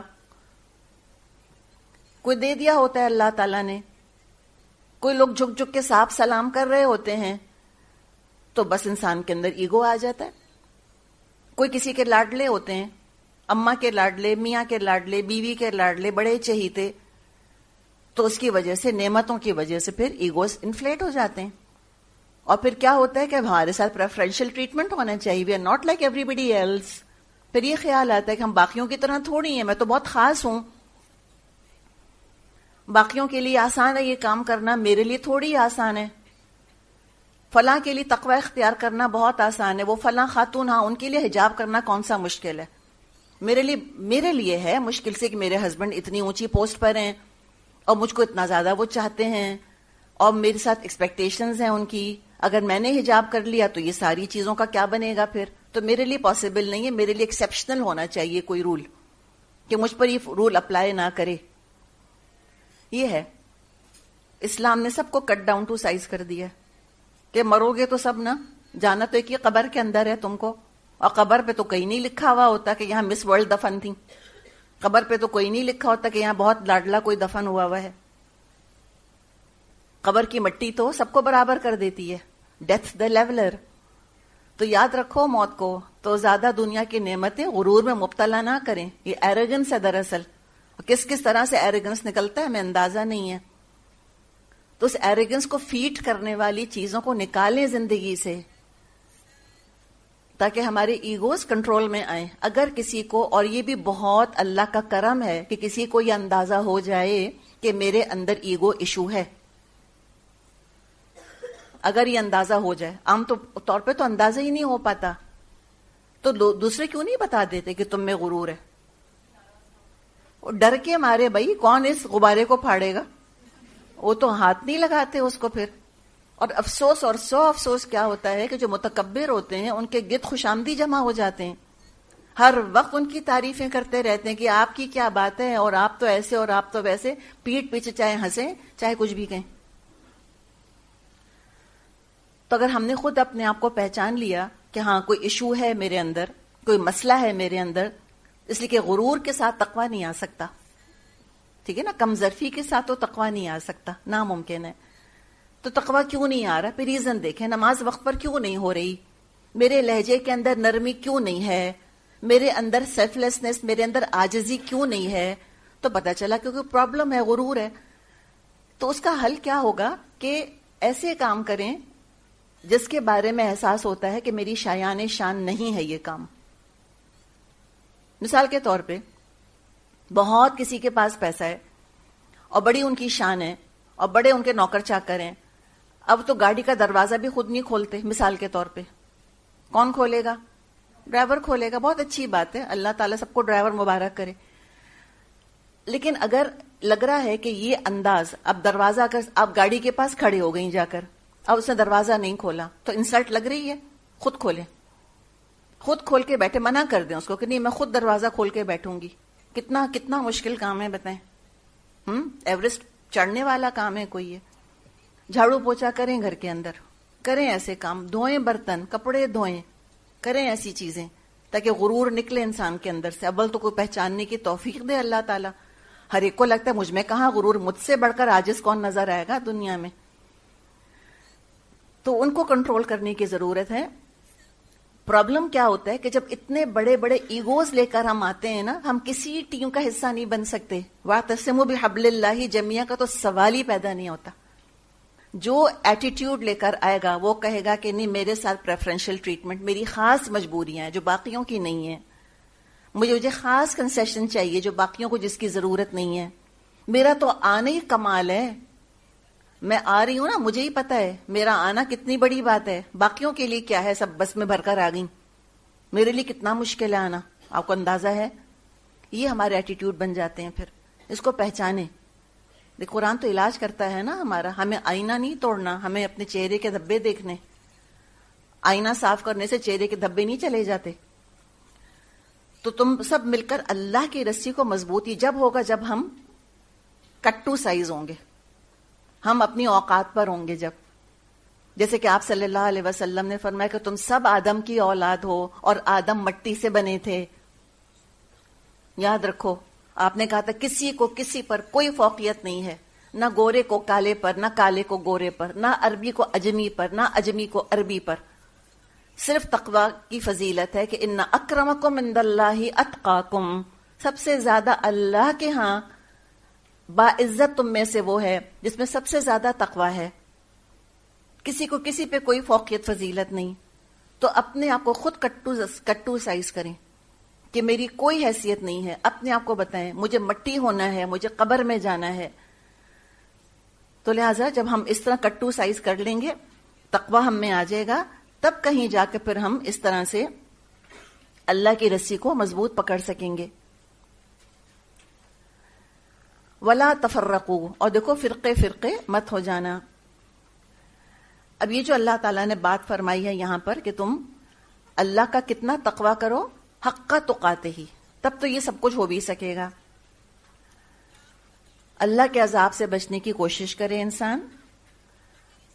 [SPEAKER 1] کوئی دے دیا ہوتا ہے اللہ تعالیٰ نے. کوئی لوگ جھک جھک کے صاحب سلام کر رہے ہوتے ہیں تو بس انسان کے اندر ایگو آ جاتا ہے. کوئی کسی کے لاڈلے ہوتے ہیں, اماں کے لاڈلے, میاں کے لاڈلے, بیوی کے لاڈلے, بڑے چہیتے, تو اس کی وجہ سے, نعمتوں کی وجہ سے پھر ایگوز انفلیٹ ہو جاتے ہیں. اور پھر کیا ہوتا ہے کہ ہمارے ساتھ پریفرینشیل ٹریٹمنٹ ہونا چاہیے, we are not like everybody else. پھر یہ خیال آتا ہے کہ ہم باقیوں کی طرح تھوڑی ہیں, میں تو بہت خاص ہوں. باقیوں کے لیے آسان ہے یہ کام کرنا, میرے لیے تھوڑی آسان ہے. فلاں کے لیے تقوی اختیار کرنا بہت آسان ہے, وہ فلاں خاتون, ہاں ان کے لیے حجاب کرنا کون سا مشکل ہے. میرے لیے ہے مشکل سے کہ میرے ہسبینڈ اتنی اونچی پوسٹ پر ہیں اور مجھ کو اتنا زیادہ وہ چاہتے ہیں اور میرے ساتھ ایکسپیکٹیشنز ہیں ان کی. اگر میں نے حجاب کر لیا تو یہ ساری چیزوں کا کیا بنے گا پھر؟ تو میرے لیے پاسبل نہیں ہے. میرے لیے ایکسیپشنل ہونا چاہیے کوئی رول کہ مجھ پر یہ رول اپلائی نہ کرے. یہ ہے اسلام نے سب کو کٹ ڈاؤن ٹو سائز کر دیا کہ مرو گے تو سب نا, جانا تو ایک ہی قبر کے اندر ہے تم کو. اور قبر پہ تو کہیں نہیں لکھا ہوا ہوتا کہ یہاں مس ورلڈ دفن تھی. قبر پہ تو کوئی نہیں لکھا ہوتا کہ یہاں بہت لاڈلا کوئی دفن ہوا ہے. قبر کی مٹی تو سب کو برابر کر دیتی ہے, ڈیتھ دا لیولر. تو یاد رکھو موت کو تو زیادہ دنیا کی نعمتیں غرور میں مبتلا نہ کریں. یہ ایروگنس ہے دراصل. کس طرح سے ایروگنس نکلتا ہے ہمیں اندازہ نہیں ہے. تو اس ایروگنس کو فیڈ کرنے والی چیزوں کو نکالیں زندگی سے تاکہ ہمارے ایگوز کنٹرول میں آئیں. اگر کسی کو, اور یہ بھی بہت اللہ کا کرم ہے کہ کسی کو یہ اندازہ ہو جائے کہ میرے اندر ایگو ایشو ہے, اگر یہ اندازہ ہو جائے, عام طور پہ تو اندازہ ہی نہیں ہو پاتا, تو دوسرے کیوں نہیں بتا دیتے کہ تم میں غرور ہے؟ ڈر کے مارے بھائی, کون اس غبارے کو پھاڑے گا, وہ تو ہاتھ نہیں لگاتے اس کو پھر. اور افسوس, اور سو افسوس کیا ہوتا ہے کہ جو متکبر ہوتے ہیں ان کے گرد خوشامدی جمع ہو جاتے ہیں, ہر وقت ان کی تعریفیں کرتے رہتے ہیں کہ آپ کی کیا بات ہے, اور آپ تو ایسے, اور آپ تو ویسے, پیٹ پیچھے چاہے ہنسیں چاہے کچھ بھی کہیں. تو اگر ہم نے خود اپنے آپ کو پہچان لیا کہ ہاں کوئی ایشو ہے میرے اندر, کوئی مسئلہ ہے میرے اندر, اس لیے کہ غرور کے ساتھ تقویٰ نہیں آ سکتا, ٹھیک ہے نا, کم ظرفی کے ساتھ تو تقویٰ نہیں آ سکتا, ناممکن ہے. تو تقویٰ کیوں نہیں آ رہا؟ پھر ریزن دیکھیں, نماز وقت پر کیوں نہیں ہو رہی, میرے لہجے کے اندر نرمی کیوں نہیں ہے, میرے اندر سیلف لیسنس, میرے اندر عاجزی کیوں نہیں ہے؟ تو پتہ چلا کیونکہ پرابلم ہے, غرور ہے. تو اس کا حل کیا ہوگا کہ ایسے کام کریں جس کے بارے میں احساس ہوتا ہے کہ میری شایان شان نہیں ہے یہ کام. مثال کے طور پہ بہت کسی کے پاس پیسہ ہے اور بڑی ان کی شان ہے اور بڑے ان کے نوکر چاکر ہیں, اب تو گاڑی کا دروازہ بھی خود نہیں کھولتے. مثال کے طور پہ کون کھولے گا؟ ڈرائیور کھولے گا. بہت اچھی بات ہے, اللہ تعالیٰ سب کو ڈرائیور مبارک کرے. لیکن اگر لگ رہا ہے کہ یہ انداز, اب دروازہ, اگر آپ گاڑی کے پاس کھڑے ہو گئی جا کر, اب اس نے دروازہ نہیں کھولا تو انسلٹ لگ رہی ہے, خود کھولیں, خود کھول کے بیٹھے, منع کر دیں اس کو کہ نہیں میں خود دروازہ کھول کے بیٹھوں گی. کتنا مشکل کام ہے بتائیں, ایوریسٹ چڑھنے والا کام ہے کوئی یہ. جھاڑو پوچھا کریں گھر کے اندر, کریں ایسے کام, دھوئیں برتن, کپڑے دھوئیں, کریں ایسی چیزیں تاکہ غرور نکلے انسان کے اندر سے. اول تو کوئی پہچاننے کی توفیق دے اللہ تعالیٰ, ہر ایک کو لگتا ہے مجھ میں کہاں غرور، مجھ سے بڑھ کر عاجز کون نظر آئے گا دنیا میں. تو ان کو کنٹرول کرنے کی ضرورت ہے. پرابلم کیا ہوتا ہے کہ جب اتنے بڑے بڑے ایگوز لے کر ہم آتے ہیں نا، ہم کسی ٹیم کا حصہ نہیں بن سکتے. وَاعْتَصِمُوا بِحَبْلِ اللَّهِ جَمِيعًا کا تو سوال ہی پیدا نہیں ہوتا. جو ایٹیٹیوڈ لے کر آئے گا وہ کہے گا کہ نہیں، میرے ساتھ پریفرنشل ٹریٹمنٹ، میری خاص مجبوریاں ہیں جو باقیوں کی نہیں ہیں، مجھے خاص کنسیشن چاہیے جو باقیوں کو جس کی ضرورت نہیں ہے. میرا تو آنا ہی کمال ہے، میں آ رہی ہوں نا، مجھے ہی پتا ہے میرا آنا کتنی بڑی بات ہے، باقیوں کے لیے کیا ہے، سب بس میں بھر کر آ گئی، میرے لیے کتنا مشکل ہے آنا. آپ کو اندازہ ہے؟ یہ ہمارے ایٹیٹیوڈ بن جاتے ہیں. پھر اس کو پہچانے. قرآن تو علاج کرتا ہے نا ہمارا. ہمیں آئینہ نہیں توڑنا، ہمیں اپنے چہرے کے دھبے دیکھنے. آئینہ صاف کرنے سے چہرے کے دھبے نہیں چلے جاتے. تو تم سب مل کر اللہ کی رسی کو مضبوطی جب ہوگا جب ہم کٹو سائز ہوں گے، ہم اپنی اوقات پر ہوں گے. جب جیسے کہ آپ صلی اللہ علیہ وسلم نے فرمایا کہ تم سب آدم کی اولاد ہو اور آدم مٹی سے بنے تھے. یاد رکھو، آپ نے کہا تھا کسی کو کسی پر کوئی فوقیت نہیں ہے، نہ گورے کو کالے پر، نہ کالے کو گورے پر، نہ عربی کو اجمی پر، نہ اجمی کو عربی پر. صرف تقوی کی فضیلت ہے کہ ان اکرمکم عند اللہ اتقاکم، سب سے زیادہ اللہ کے ہاں باعزت تم میں سے وہ ہے جس میں سب سے زیادہ تقوی ہے. کسی کو کسی پہ کوئی فوقیت فضیلت نہیں. تو اپنے آپ کو خود کٹو سائز کریں کہ میری کوئی حیثیت نہیں ہے. اپنے آپ کو بتائیں مجھے مٹی ہونا ہے، مجھے قبر میں جانا ہے. تو لہٰذا جب ہم اس طرح کٹو سائز کر لیں گے، تقوی ہم میں آ جائے گا، تب کہیں جا کے پھر ہم اس طرح سے اللہ کی رسی کو مضبوط پکڑ سکیں گے. ولا تفرقوا، اور دیکھو فرقے فرقے مت ہو جانا. اب یہ جو اللہ تعالیٰ نے بات فرمائی ہے یہاں پر کہ تم اللہ کا کتنا تقوی کرو، حق تقاتہ ہی، تب تو یہ سب کچھ ہو بھی سکے گا. اللہ کے عذاب سے بچنے کی کوشش کرے انسان،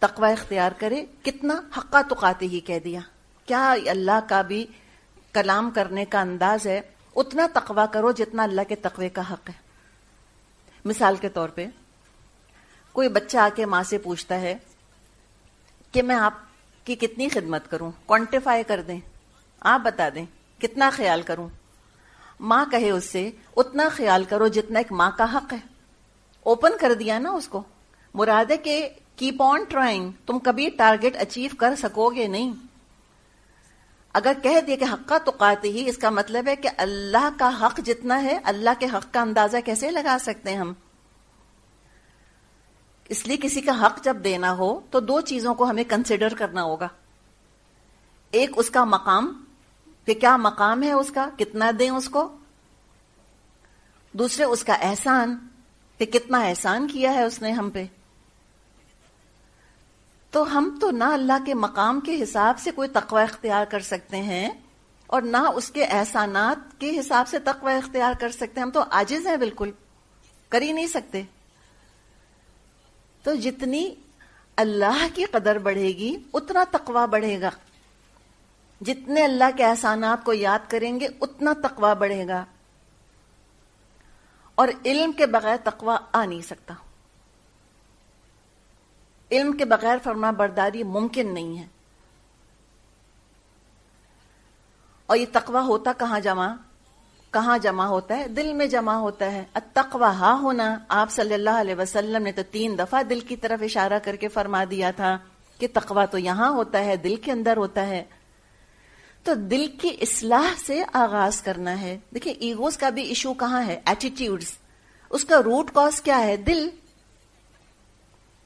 [SPEAKER 1] تقوی اختیار کرے. کتنا حق تقاتہ ہی کہہ دیا، کیا اللہ کا بھی کلام کرنے کا انداز ہے. اتنا تقوی کرو جتنا اللہ کے تقوی کا حق ہے. مثال کے طور پہ کوئی بچہ آ کے ماں سے پوچھتا ہے کہ میں آپ کی کتنی خدمت کروں، کوانٹیفائی کر دیں، آپ بتا دیں کتنا خیال کروں. ماں کہے اس سے اتنا خیال کرو جتنا ایک ماں کا حق ہے. اوپن کر دیا نا اس کو. مراد ہے کہ کیپ آن ٹرائنگ، تم کبھی ٹارگٹ اچیو کر سکو گے نہیں. اگر کہہ دیا کہ حق تقاتہ ہی، اس کا مطلب ہے کہ اللہ کا حق جتنا ہے، اللہ کے حق کا اندازہ کیسے لگا سکتے ہیں ہم. اس لیے کسی کا حق جب دینا ہو تو دو چیزوں کو ہمیں کنسیڈر کرنا ہوگا. ایک اس کا مقام، کہ کیا مقام ہے اس کا، کتنا دیں اس کو. دوسرے اس کا احسان، کہ کتنا احسان کیا ہے اس نے ہم پہ. تو ہم تو نہ اللہ کے مقام کے حساب سے کوئی تقوی اختیار کر سکتے ہیں اور نہ اس کے احسانات کے حساب سے تقوی اختیار کر سکتے ہیں. ہم تو عاجز ہیں، بالکل کر ہی نہیں سکتے. تو جتنی اللہ کی قدر بڑھے گی اتنا تقوی بڑھے گا. جتنے اللہ کے احسانات کو یاد کریں گے اتنا تقوی بڑھے گا. اور علم کے بغیر تقوی آ نہیں سکتا. علم کے بغیر فرما برداری ممکن نہیں ہے. اور یہ تقوی ہوتا کہاں جمع ہوتا ہے؟ دل میں جمع ہوتا ہے. التقوی ہا ہونا. آپ صلی اللہ علیہ وسلم نے تو 3 دفعہ دل کی طرف اشارہ کر کے فرما دیا تھا کہ تقوی تو یہاں ہوتا ہے، دل کے اندر ہوتا ہے. تو دل کی اصلاح سے آغاز کرنا ہے. دیکھیں ایگوز کا بھی ایشو کہاں ہے؟ ایٹیٹیوڈز. اس کا روٹ کاز کیا ہے؟ دل.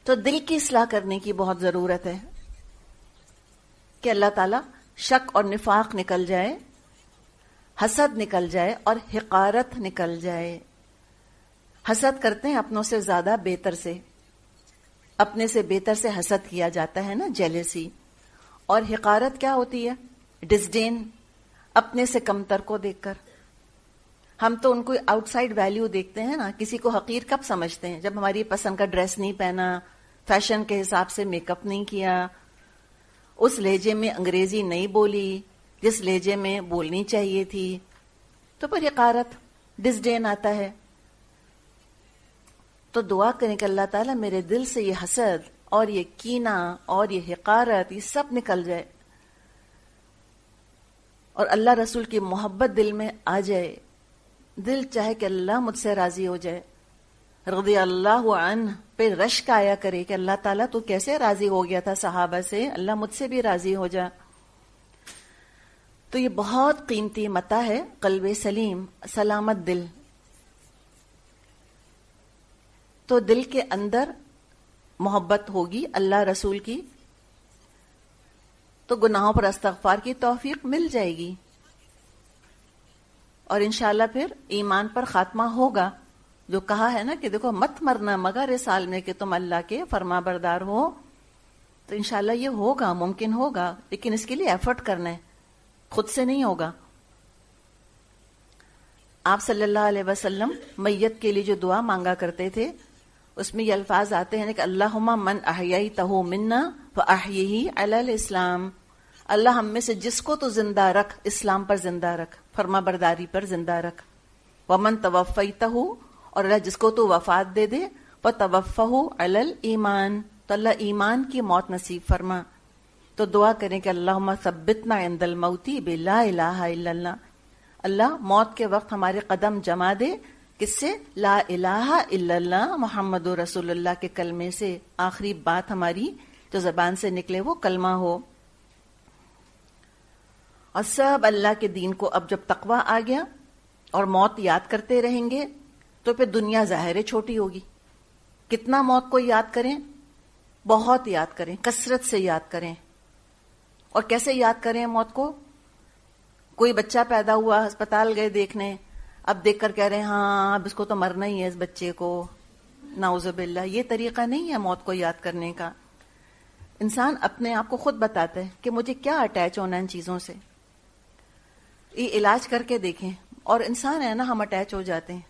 [SPEAKER 1] تو دل کی اصلاح کرنے کی بہت ضرورت ہے کہ اللہ تعالیٰ شک اور نفاق نکل جائے، حسد نکل جائے اور حقارت نکل جائے. حسد کرتے ہیں اپنوں سے زیادہ بہتر سے، اپنے سے بہتر سے حسد کیا جاتا ہے نا، جیلیسی. اور حقارت کیا ہوتی ہے؟ ڈسڈین، اپنے سے کمتر کو دیکھ کر. ہم تو ان کو آؤٹ سائڈ ویلیو دیکھتے ہیں نا. کسی کو حقیر کب سمجھتے ہیں؟ جب ہماری پسند کا ڈریس نہیں پہنا، فیشن کے حساب سے میک اپ نہیں کیا، اس لہجے میں انگریزی نہیں بولی جس لہجے میں بولنی چاہیے تھی. تو پھر حقارت، ڈسڈین آتا ہے. تو دعا کریں کہ اللہ تعالیٰ میرے دل سے یہ حسد اور یہ کینہ اور یہ حقارت یہ سب نکل جائے، اور اللہ رسول کی محبت دل میں آ جائے. دل چاہے کہ اللہ مجھ سے راضی ہو جائے، رضی اللہ عنہ پہ رشک آیا کرے کہ اللہ تعالیٰ تو کیسے راضی ہو گیا تھا صحابہ سے، اللہ مجھ سے بھی راضی ہو جا. تو یہ بہت قیمتی متاع ہے قلب سلیم، سلامت دل. تو دل کے اندر محبت ہوگی اللہ رسول کی تو گناہوں پر استغفار کی توفیق مل جائے گی، اور انشاءاللہ پھر ایمان پر خاتمہ ہوگا. جو کہا ہے نا کہ دیکھو مت مرنا مگر اس حال میں کہ تم اللہ کے فرما بردار ہو، تو انشاءاللہ یہ ہوگا، ممکن ہوگا، لیکن اس کے لیے ایفرٹ کرنا ہے، خود سے نہیں ہوگا. آپ صلی اللہ علیہ وسلم میت کے لیے جو دعا مانگا کرتے تھے اس میں یہ الفاظ آتے ہیں کہ اللہم من احییتہ منا فاحیہ علی الاسلام، اللہ ہم میں سے جس کو تو زندہ رکھ، اسلام پر زندہ رکھ، فرما برداری پر زندہ رکھ. ومن توفیتہ، اور اللہ جس کو تو وفات دے دے، فتوفہ علی الایمان، تو اللہ ایمان کی موت نصیب فرما. تو دعا کریں کہ اللہم ثبتنا عند الموت بلا الہ الا اللہ، اللہ موت کے وقت ہمارے قدم جما دے کس سے؟ لا الہ الا اللہ محمد رسول اللہ کے کلمے سے. آخری بات ہماری جو زبان سے نکلے وہ کلمہ ہو. اور سب اللہ کے دین کو اب جب تقویٰ آ گیا اور موت یاد کرتے رہیں گے تو پھر دنیا ظاہر چھوٹی ہوگی. کتنا موت کو یاد کریں؟ بہت یاد کریں، کثرت سے یاد کریں. اور کیسے یاد کریں موت کو؟ کوئی بچہ پیدا ہوا، ہسپتال گئے دیکھنے، اب دیکھ کر کہہ رہے ہیں ہاں اب اس کو تو مرنا ہی ہے اس بچے کو، نعوذ باللہ. یہ طریقہ نہیں ہے موت کو یاد کرنے کا. انسان اپنے آپ کو خود بتاتا ہے کہ مجھے کیا اٹیچ ہونا ان چیزوں سے. یہ علاج کر کے دیکھیں. اور انسان ہے نا، ہم اٹیچ ہو جاتے ہیں،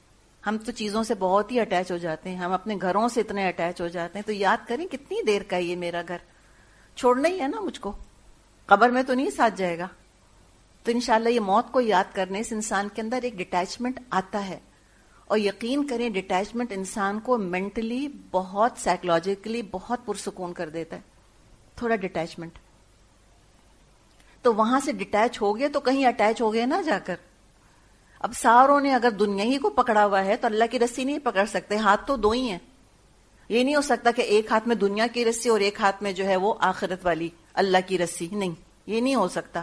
[SPEAKER 1] ہم تو چیزوں سے بہت ہی اٹیچ ہو جاتے ہیں، ہم اپنے گھروں سے اتنے اٹیچ ہو جاتے ہیں. تو یاد کریں کتنی دیر کا یہ میرا گھر، چھوڑنا ہی ہے نا مجھ کو، قبر میں تو نہیں ساتھ جائے گا. تو انشاءاللہ یہ موت کو یاد کرنے سے انسان کے اندر ایک ڈٹیچمنٹ آتا ہے. اور یقین کریں ڈٹیچمنٹ انسان کو مینٹلی بہت، سائیکولوجیکلی بہت پرسکون کر دیتا ہے. تھوڑا ڈٹیچمنٹ. تو وہاں سے ڈٹیچ ہو گئے تو کہیں اٹیچ ہو گئے نا جا کر. اب ساروں نے اگر دنیا ہی کو پکڑا ہوا ہے تو اللہ کی رسی نہیں پکڑ سکتے. ہاتھ تو دو ہی ہیں. یہ نہیں ہو سکتا کہ ایک ہاتھ میں دنیا کی رسی اور ایک ہاتھ میں جو ہے وہ آخرت والی اللہ کی رسی. نہیں، یہ نہیں ہو سکتا.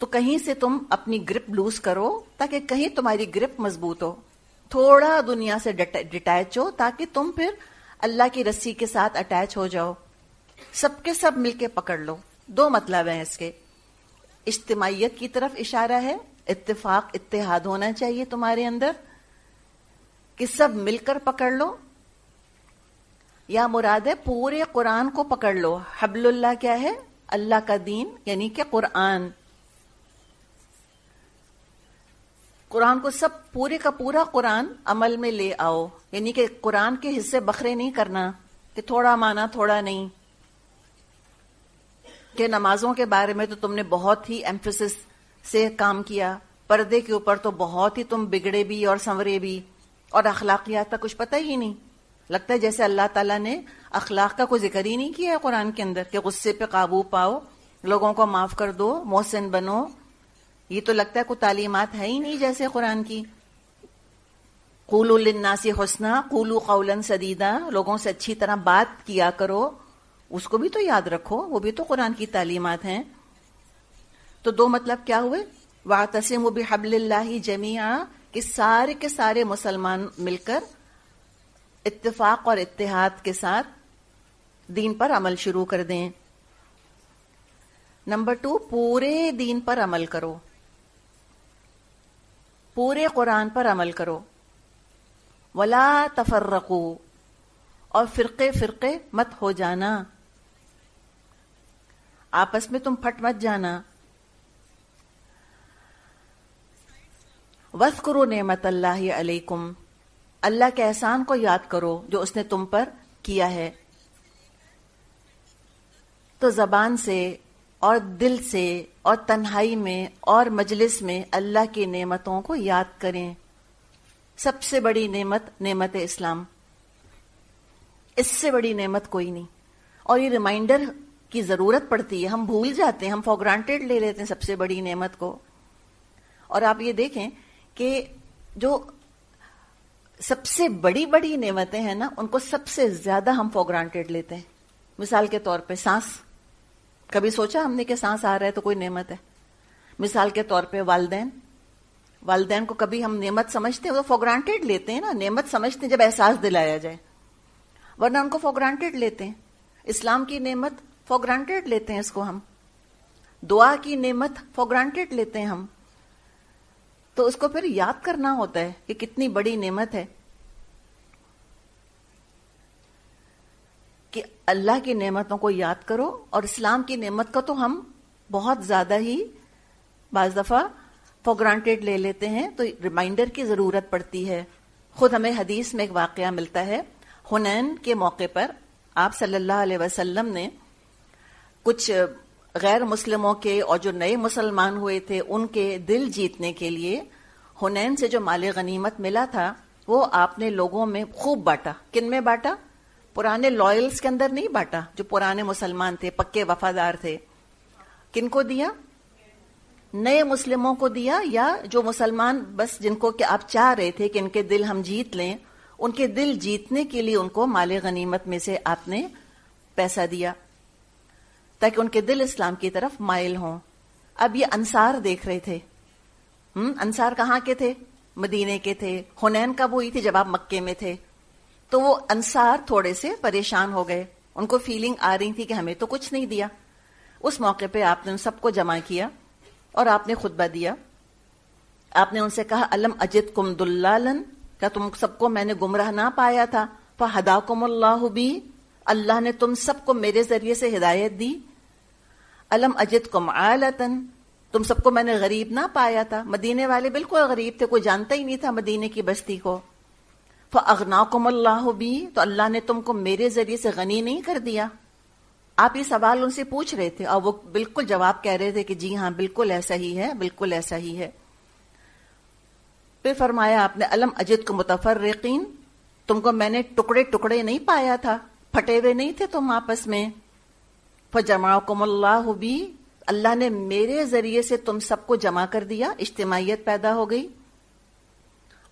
[SPEAKER 1] تو کہیں سے تم اپنی گرپ لوز کرو تاکہ کہیں تمہاری گرپ مضبوط ہو. تھوڑا دنیا سے ڈٹیچ ہو تاکہ تم پھر اللہ کی رسی کے ساتھ اٹیچ ہو جاؤ. سب کے سب مل کے پکڑ لو. دو مطلب ہیں اس کے. اجتماعیت کی طرف اشارہ ہے، اتفاق اتحاد ہونا چاہیے تمہارے اندر کہ سب مل کر پکڑ لو. یا مراد ہے پورے قرآن کو پکڑ لو. حبل اللہ کیا ہے؟ اللہ کا دین، یعنی کہ قرآن. قرآن کو سب پورے کا پورا قرآن عمل میں لے آؤ. یعنی کہ قرآن کے حصے بکھرے نہیں کرنا کہ تھوڑا مانا تھوڑا نہیں. کہ نمازوں کے بارے میں تو تم نے بہت ہی ایمفیسس سے کام کیا، پردے کے اوپر تو بہت ہی تم بگڑے بھی اور سنورے بھی، اور اخلاقیات کا کچھ پتہ ہی نہیں. لگتا ہے جیسے اللہ تعالیٰ نے اخلاق کا کوئی ذکر ہی نہیں کیا ہے قرآن کے اندر کہ غصے پہ قابو پاؤ، لوگوں کو معاف کر دو، محسن بنو. یہ تو لگتا ہے کوئی تعلیمات ہے ہی نہیں جیسے قرآن کی. قولوا للناس حسنا قولوا قولا سدیدا، لوگوں سے اچھی طرح بات کیا کرو. اس کو بھی تو یاد رکھو، وہ بھی تو قرآن کی تعلیمات ہیں. تو دو مطلب کیا ہوئے؟ واعتصموا بحبل اللہ جمیعا، کہ سارے کے سارے مسلمان مل کر اتفاق اور اتحاد کے ساتھ دین پر عمل شروع کر دیں. نمبر 2، پورے دین پر عمل کرو، پورے قرآن پر عمل کرو. ولا تفرقوا، اور فرقے فرقے مت ہو جانا، آپس میں تم پھٹ مت جانا. وَاذْكُرُوا نِعْمَتَ اللَّهِ عَلَيْكُمْ، اللہ کے احسان کو یاد کرو جو اس نے تم پر کیا ہے. تو زبان سے اور دل سے اور تنہائی میں اور مجلس میں اللہ کی نعمتوں کو یاد کریں. سب سے بڑی نعمت نعمت اسلام، اس سے بڑی نعمت کوئی نہیں. اور یہ ریمائنڈر کی ضرورت پڑتی ہے، ہم بھول جاتے ہیں، ہم فار گرانٹیڈ لے لیتے ہیں سب سے بڑی نعمت کو. اور آپ یہ دیکھیں کہ جو سب سے بڑی بڑی نعمتیں ہیں نا، ان کو سب سے زیادہ ہم فار گرانٹیڈ لیتے ہیں. مثال کے طور پہ سانس، کبھی سوچا ہم نے کہ سانس آ رہا ہے تو کوئی نعمت ہے؟ مثال کے طور پہ والدین کو کبھی ہم نعمت سمجھتے ہیں؟ وہ فار گرانٹیڈ لیتے ہیں نا، نعمت سمجھتے ہیں جب احساس دلایا جائے، ورنہ ان کو فار گرانٹیڈ لیتے ہیں. اسلام کی نعمت فار گرانٹیڈ لیتے ہیں اس کو ہم. دعا کی نعمت فار گرانٹیڈ لیتے ہیں ہم. تو اس کو پھر یاد کرنا ہوتا ہے کہ کتنی بڑی نعمت ہے کہ اللہ کی نعمتوں کو یاد کرو. اور اسلام کی نعمت کا تو ہم بہت زیادہ ہی بعض دفعہ فار گرانٹیڈ لے لیتے ہیں، تو ریمائنڈر کی ضرورت پڑتی ہے. خود ہمیں حدیث میں ایک واقعہ ملتا ہے، حنین کے موقع پر آپ صلی اللہ علیہ وسلم نے کچھ غیر مسلموں کے اور جو نئے مسلمان ہوئے تھے ان کے دل جیتنے کے لیے حنین سے جو مال غنیمت ملا تھا وہ آپ نے لوگوں میں خوب بانٹا. کن میں بانٹا؟ پرانے لائلز کے اندر نہیں بانٹا، جو پرانے مسلمان تھے، پکے وفادار تھے. کن کو دیا؟ نئے مسلموں کو دیا، یا جو مسلمان بس جن کو کہ آپ چاہ رہے تھے کہ ان کے دل ہم جیت لیں، ان کے دل جیتنے کے لیے ان کو مال غنیمت میں سے آپ نے پیسہ دیا تاکہ ان کے دل اسلام کی طرف مائل ہوں. اب یہ انصار دیکھ رہے تھے. انصار کہاں کے تھے؟ مدینے کے تھے. حنین کب ہوئی تھی؟ جب آپ مکے میں تھے. تو وہ انصار تھوڑے سے پریشان ہو گئے، ان کو فیلنگ آ رہی تھی کہ ہمیں تو کچھ نہیں دیا. اس موقع پہ آپ نے ان سب کو جمع کیا اور آپ نے خطبہ دیا. آپ نے ان سے کہا الم اجدکم ضلالن، کیا تم سب کو میں نے گمراہ نہ پایا تھا؟ فہداکم اللہ بی، اللہ نے تم سب کو میرے ذریعے سے ہدایت دی. الم اجدکم عالتن، تم سب کو میں نے غریب نہ پایا تھا؟ مدینے والے بالکل غریب تھے، کوئی جانتا ہی نہیں تھا مدینے کی بستی کو. فاغناکم اللہ بی، تو اللہ نے تم کو میرے ذریعے سے غنی نہیں کر دیا؟ آپ یہ سوال ان سے پوچھ رہے تھے اور وہ بالکل جواب کہہ رہے تھے کہ جی ہاں بالکل ایسا ہی ہے، بالکل ایسا ہی ہے. پھر فرمایا آپ نے الم اجدکم متفرقین، تم کو میں نے ٹکڑے ٹکڑے نہیں پایا تھا، پھٹے ہوئے نہیں تھے تم آپس میں. فجمعکم اللہ بی، اللہ نے میرے ذریعے سے تم سب کو جمع کر دیا، اجتماعیت پیدا ہو گئی.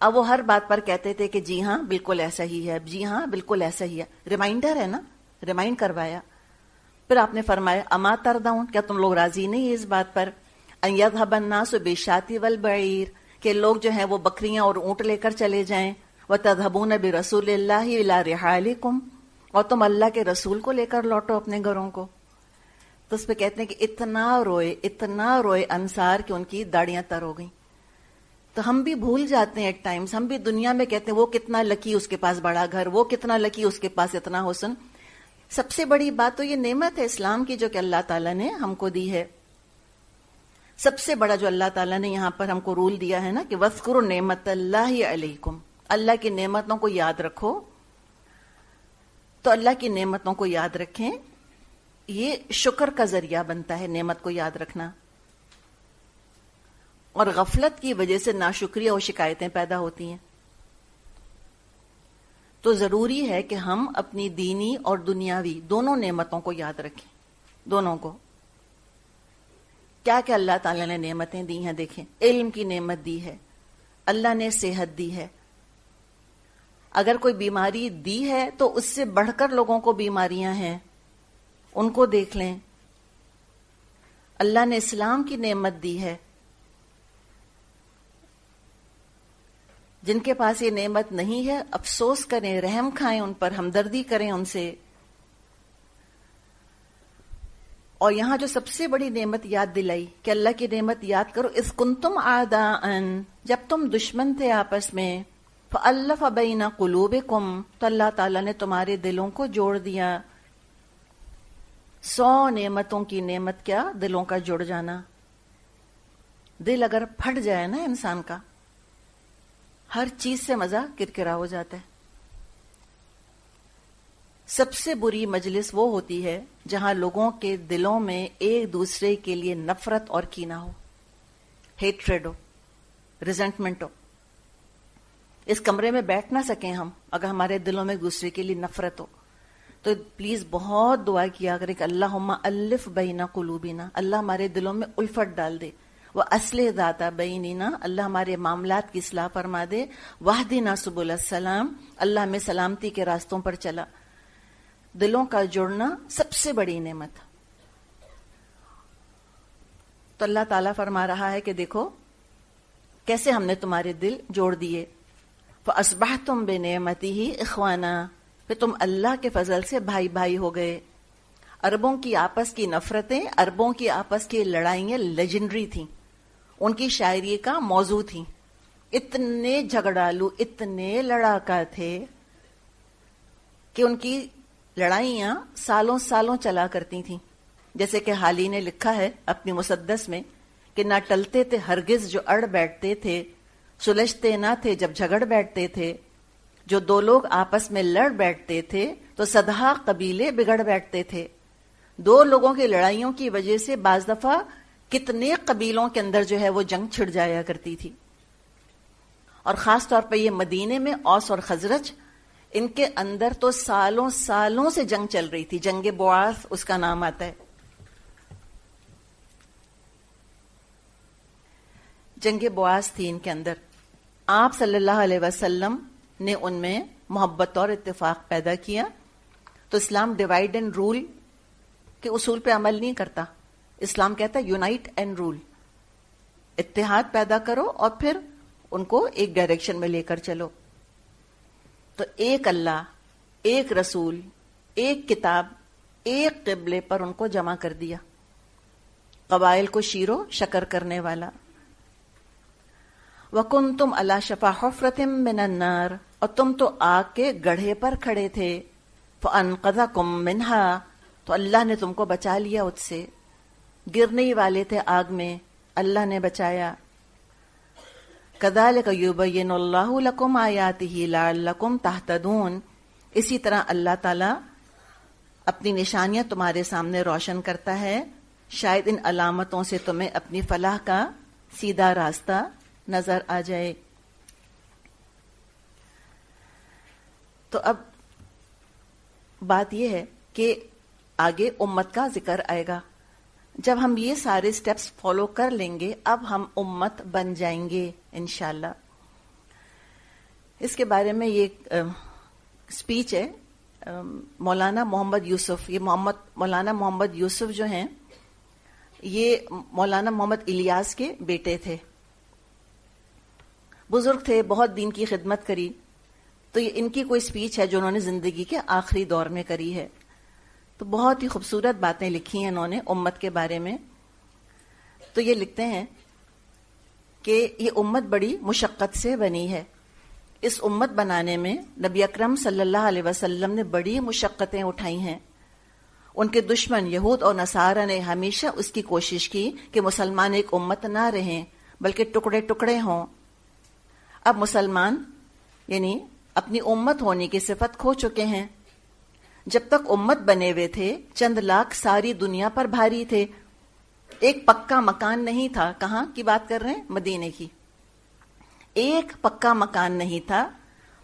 [SPEAKER 1] اب وہ ہر بات پر کہتے تھے کہ جی ہاں بالکل ایسا ہی ہے، جی ہاں بالکل ایسا ہی ہے. ریمائنڈر ہے نا، ریمائنڈ کروایا. پھر آپ نے فرمایا اما ترضون، کیا تم لوگ راضی نہیں اس بات پر ان یذهب الناس بالشاة والبعیر، کہ لوگ جو ہیں وہ بکریاں اور اونٹ لے کر چلے جائیں. وتذهبون برسول اللہ الى رحالکم، اور تم اللہ کے رسول کو لے کر لوٹو اپنے گھروں کو. تو اس پہ کہتے ہیں کہ اتنا روئے انصار کہ ان کی داڑیاں تر ہو گئیں. تو ہم بھی بھول جاتے ہیں ایٹ ٹائمز، ہم بھی دنیا میں کہتے ہیں وہ کتنا لکی اس کے پاس بڑا گھر، وہ کتنا لکی اس کے پاس اتنا حسن. سب سے بڑی بات تو یہ نعمت ہے اسلام کی جو کہ اللہ تعالیٰ نے ہم کو دی ہے. سب سے بڑا جو اللہ تعالیٰ نے یہاں پر ہم کو رول دیا ہے نا کہ وَاذْكُرُوا نِعْمَتَ اللَّهِ عَلَيْكُمْ، اللہ کی نعمتوں کو یاد رکھو. تو اللہ کی نعمتوں کو یاد رکھیں، یہ شکر کا ذریعہ بنتا ہے نعمت کو یاد رکھنا. اور غفلت کی وجہ سے ناشکری اور شکایتیں پیدا ہوتی ہیں. تو ضروری ہے کہ ہم اپنی دینی اور دنیاوی دونوں نعمتوں کو یاد رکھیں، دونوں کو. کیا کیا اللہ تعالیٰ نے نعمتیں دی ہیں دیکھیں. علم کی نعمت دی ہے، اللہ نے صحت دی ہے. اگر کوئی بیماری دی ہے تو اس سے بڑھ کر لوگوں کو بیماریاں ہیں، ان کو دیکھ لیں. اللہ نے اسلام کی نعمت دی ہے. جن کے پاس یہ نعمت نہیں ہے افسوس کریں، رحم کھائیں ان پر، ہمدردی کریں ان سے. اور یہاں جو سب سے بڑی نعمت یاد دلائی کہ اللہ کی نعمت یاد کرو، اذ کنتم اعداء، جب تم دشمن تھے آپس میں، فألف بین قلوبکم، تو اللہ تعالیٰ نے تمہارے دلوں کو جوڑ دیا. 100 نعمتوں کی نعمت کیا؟ دلوں کا جڑ جانا. دل اگر پھٹ جائے نا انسان کا، ہر چیز سے مزہ کرکرا ہو جاتا ہے. سب سے بری مجلس وہ ہوتی ہے جہاں لوگوں کے دلوں میں ایک دوسرے کے لیے نفرت اور کینہ ہو، ہیٹریڈ ہو، ریزنٹمنٹ ہو. اس کمرے میں بیٹھ نہ سکیں ہم اگر ہمارے دلوں میں دوسرے کے لیے نفرت ہو. تو پلیز بہت دعا کیا کریں کہ اللہم الف بین قلوبنا، اللہ ہمارے دلوں میں الفت ڈال دے. وہ اصلح ذات بیننا، اللہ ہمارے معاملات کی اصلاح فرما دے. واہدنا سبل السلام، اللہ ہمیں سلامتی کے راستوں پر چلا. دلوں کا جڑنا سب سے بڑی نعمت. تو اللہ تعالیٰ فرما رہا ہے کہ دیکھو کیسے ہم نے تمہارے دل جوڑ دیے. فَأَصْبَحْتُمْ بِنِعْمَتِهِ إِخْوَانًا، پھر تم اللہ کے فضل سے بھائی بھائی ہو گئے. عربوں کی آپس کی نفرتیں، عربوں کی آپس کی لڑائیاں لیجنڈری تھیں، ان کی شاعری کا موضوع تھیں. اتنے جھگڑالو، اتنے لڑاکا تھے کہ ان کی لڑائیاں سالوں سالوں چلا کرتی تھیں. جیسے کہ حالی نے لکھا ہے اپنی مسدس میں کہ نہ ٹلتے تھے ہرگز جو اڑ بیٹھتے تھے، سلجھتے نہ تھے جب جھگڑ بیٹھتے تھے. جو دو لوگ آپس میں لڑ بیٹھتے تھے تو صدہا قبیلے بگڑ بیٹھتے تھے. دو لوگوں کی لڑائیوں کی وجہ سے بعض دفعہ کتنے قبیلوں کے اندر جو ہے وہ جنگ چھڑ جایا کرتی تھی. اور خاص طور پہ یہ مدینے میں اوس اور خزرج، ان کے اندر تو سالوں سالوں سے جنگ چل رہی تھی. جنگ بواس اس کا نام آتا ہے. جنگ بواس تھی ان کے اندر. آپ صلی اللہ علیہ وسلم نے ان میں محبت اور اتفاق پیدا کیا. تو اسلام ڈیوائڈ اینڈ رول کے اصول پہ عمل نہیں کرتا. اسلام کہتا ہے یونائٹ اینڈ رول، اتحاد پیدا کرو اور پھر ان کو ایک ڈائریکشن میں لے کر چلو. تو ایک اللہ، ایک رسول، ایک کتاب، ایک قبلے پر ان کو جمع کر دیا. قبائل کو شیر و شکر کرنے والا. وَكُنْتُمْ عَلَى شَفَا حُفْرَةٍ مِّنَ النَّارِ، اور تم تو آگ کے گڑھے پر کھڑے تھے. فَأَنْقَذَكُم مِّنْهَا، تو اللہ نے تم کو بچا لیا اس سے. گرنے ہی والے تھے آگ میں، اللہ نے بچایا. كَذَلِكَ يُبَيِّنُ اللَّهُ لَكُمْ آيَاتِهِ لَعَلَّكُمْ تَهْتَدُونَ. اسی طرح اللہ تعالیٰ اپنی نشانیاں تمہارے سامنے روشن کرتا ہے، شاید ان علامتوں سے تمہیں اپنی فلاح کا سیدھا راستہ نظر آ جائے. تو اب بات یہ ہے کہ آگے امت کا ذکر آئے گا. جب ہم یہ سارے سٹیپس فالو کر لیں گے اب ہم امت بن جائیں گے انشاءاللہ. اس کے بارے میں یہ سپیچ ہے مولانا محمد یوسف. یہ مولانا محمد یوسف جو ہیں یہ مولانا محمد الیاس کے بیٹے تھے. بزرگ تھے، بہت دین کی خدمت کری. تو یہ ان کی کوئی سپیچ ہے جو انہوں نے زندگی کے آخری دور میں کری ہے. تو بہت ہی خوبصورت باتیں لکھی ہیں انہوں نے امت کے بارے میں. تو یہ لکھتے ہیں کہ یہ امت بڑی مشقت سے بنی ہے. اس امت بنانے میں نبی اکرم صلی اللہ علیہ وسلم نے بڑی مشقتیں اٹھائی ہیں. ان کے دشمن یہود اور نصارہ نے ہمیشہ اس کی کوشش کی کہ مسلمان ایک امت نہ رہیں بلکہ ٹکڑے ٹکڑے ہوں. اب مسلمان یعنی اپنی امت ہونے کی صفت کھو چکے ہیں. جب تک امت بنے ہوئے تھے چند لاکھ ساری دنیا پر بھاری تھے. ایک پکا مکان نہیں تھا. کہاں کی بات کر رہے ہیں؟ مدینے کی. ایک پکا مکان نہیں تھا.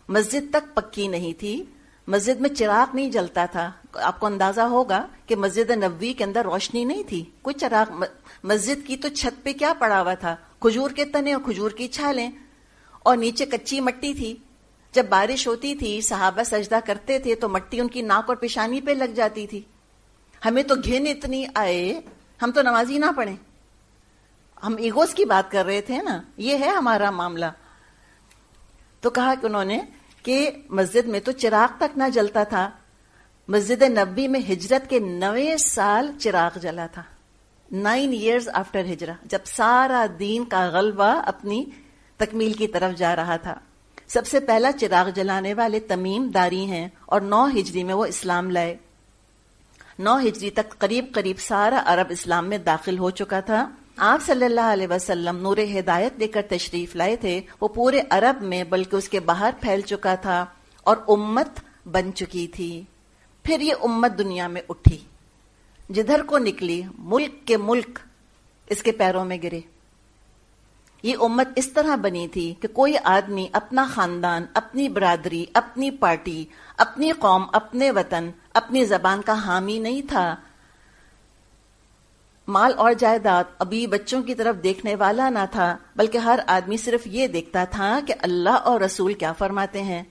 [SPEAKER 1] مسجد تک پکی نہیں تھی. مسجد میں چراغ نہیں جلتا تھا. آپ کو اندازہ ہوگا کہ مسجد نبوی کے اندر روشنی نہیں تھی، کوئی چراغ. مسجد کی تو چھت پہ کیا پڑا ہوا تھا؟ کھجور کے تنے اور کھجور کی چھالیں، اور نیچے کچی مٹی تھی. جب بارش ہوتی تھی صحابہ سجدہ کرتے تھے تو مٹی ان کی ناک اور پیشانی پہ لگ جاتی تھی. ہمیں تو گھن اتنی آئے ہم تو نماز ہی نہ پڑھیں. ہم ایگوز کی بات کر رہے تھے نا، یہ ہے ہمارا معاملہ. تو کہا کہ انہوں نے کہ مسجد میں تو چراغ تک نہ جلتا تھا. مسجد نبوی میں ہجرت کے 9 سال چراغ جلا تھا. 9 years آفٹر ہجرہ، جب سارا دین کا غلبہ اپنی تکمیل کی طرف جا رہا تھا. سب سے پہلا چراغ جلانے والے تمیم داری ہیں اور 9 ہجری میں وہ اسلام لائے. 9 ہجری تک قریب سارا عرب اسلام میں داخل ہو چکا تھا. آپ صلی اللہ علیہ وسلم نور ہدایت لے کر تشریف لائے تھے. وہ پورے عرب میں بلکہ اس کے باہر پھیل چکا تھا اور امت بن چکی تھی. پھر یہ امت دنیا میں اٹھی، جدھر کو نکلی ملک کے ملک اس کے پیروں میں گرے. یہ امت اس طرح بنی تھی کہ کوئی آدمی اپنا خاندان، اپنی برادری، اپنی پارٹی، اپنی قوم، اپنے وطن، اپنی زبان کا حامی نہیں تھا. مال اور جائیداد، ابھی بچوں کی طرف دیکھنے والا نہ تھا، بلکہ ہر آدمی صرف یہ دیکھتا تھا کہ اللہ اور رسول کیا فرماتے ہیں.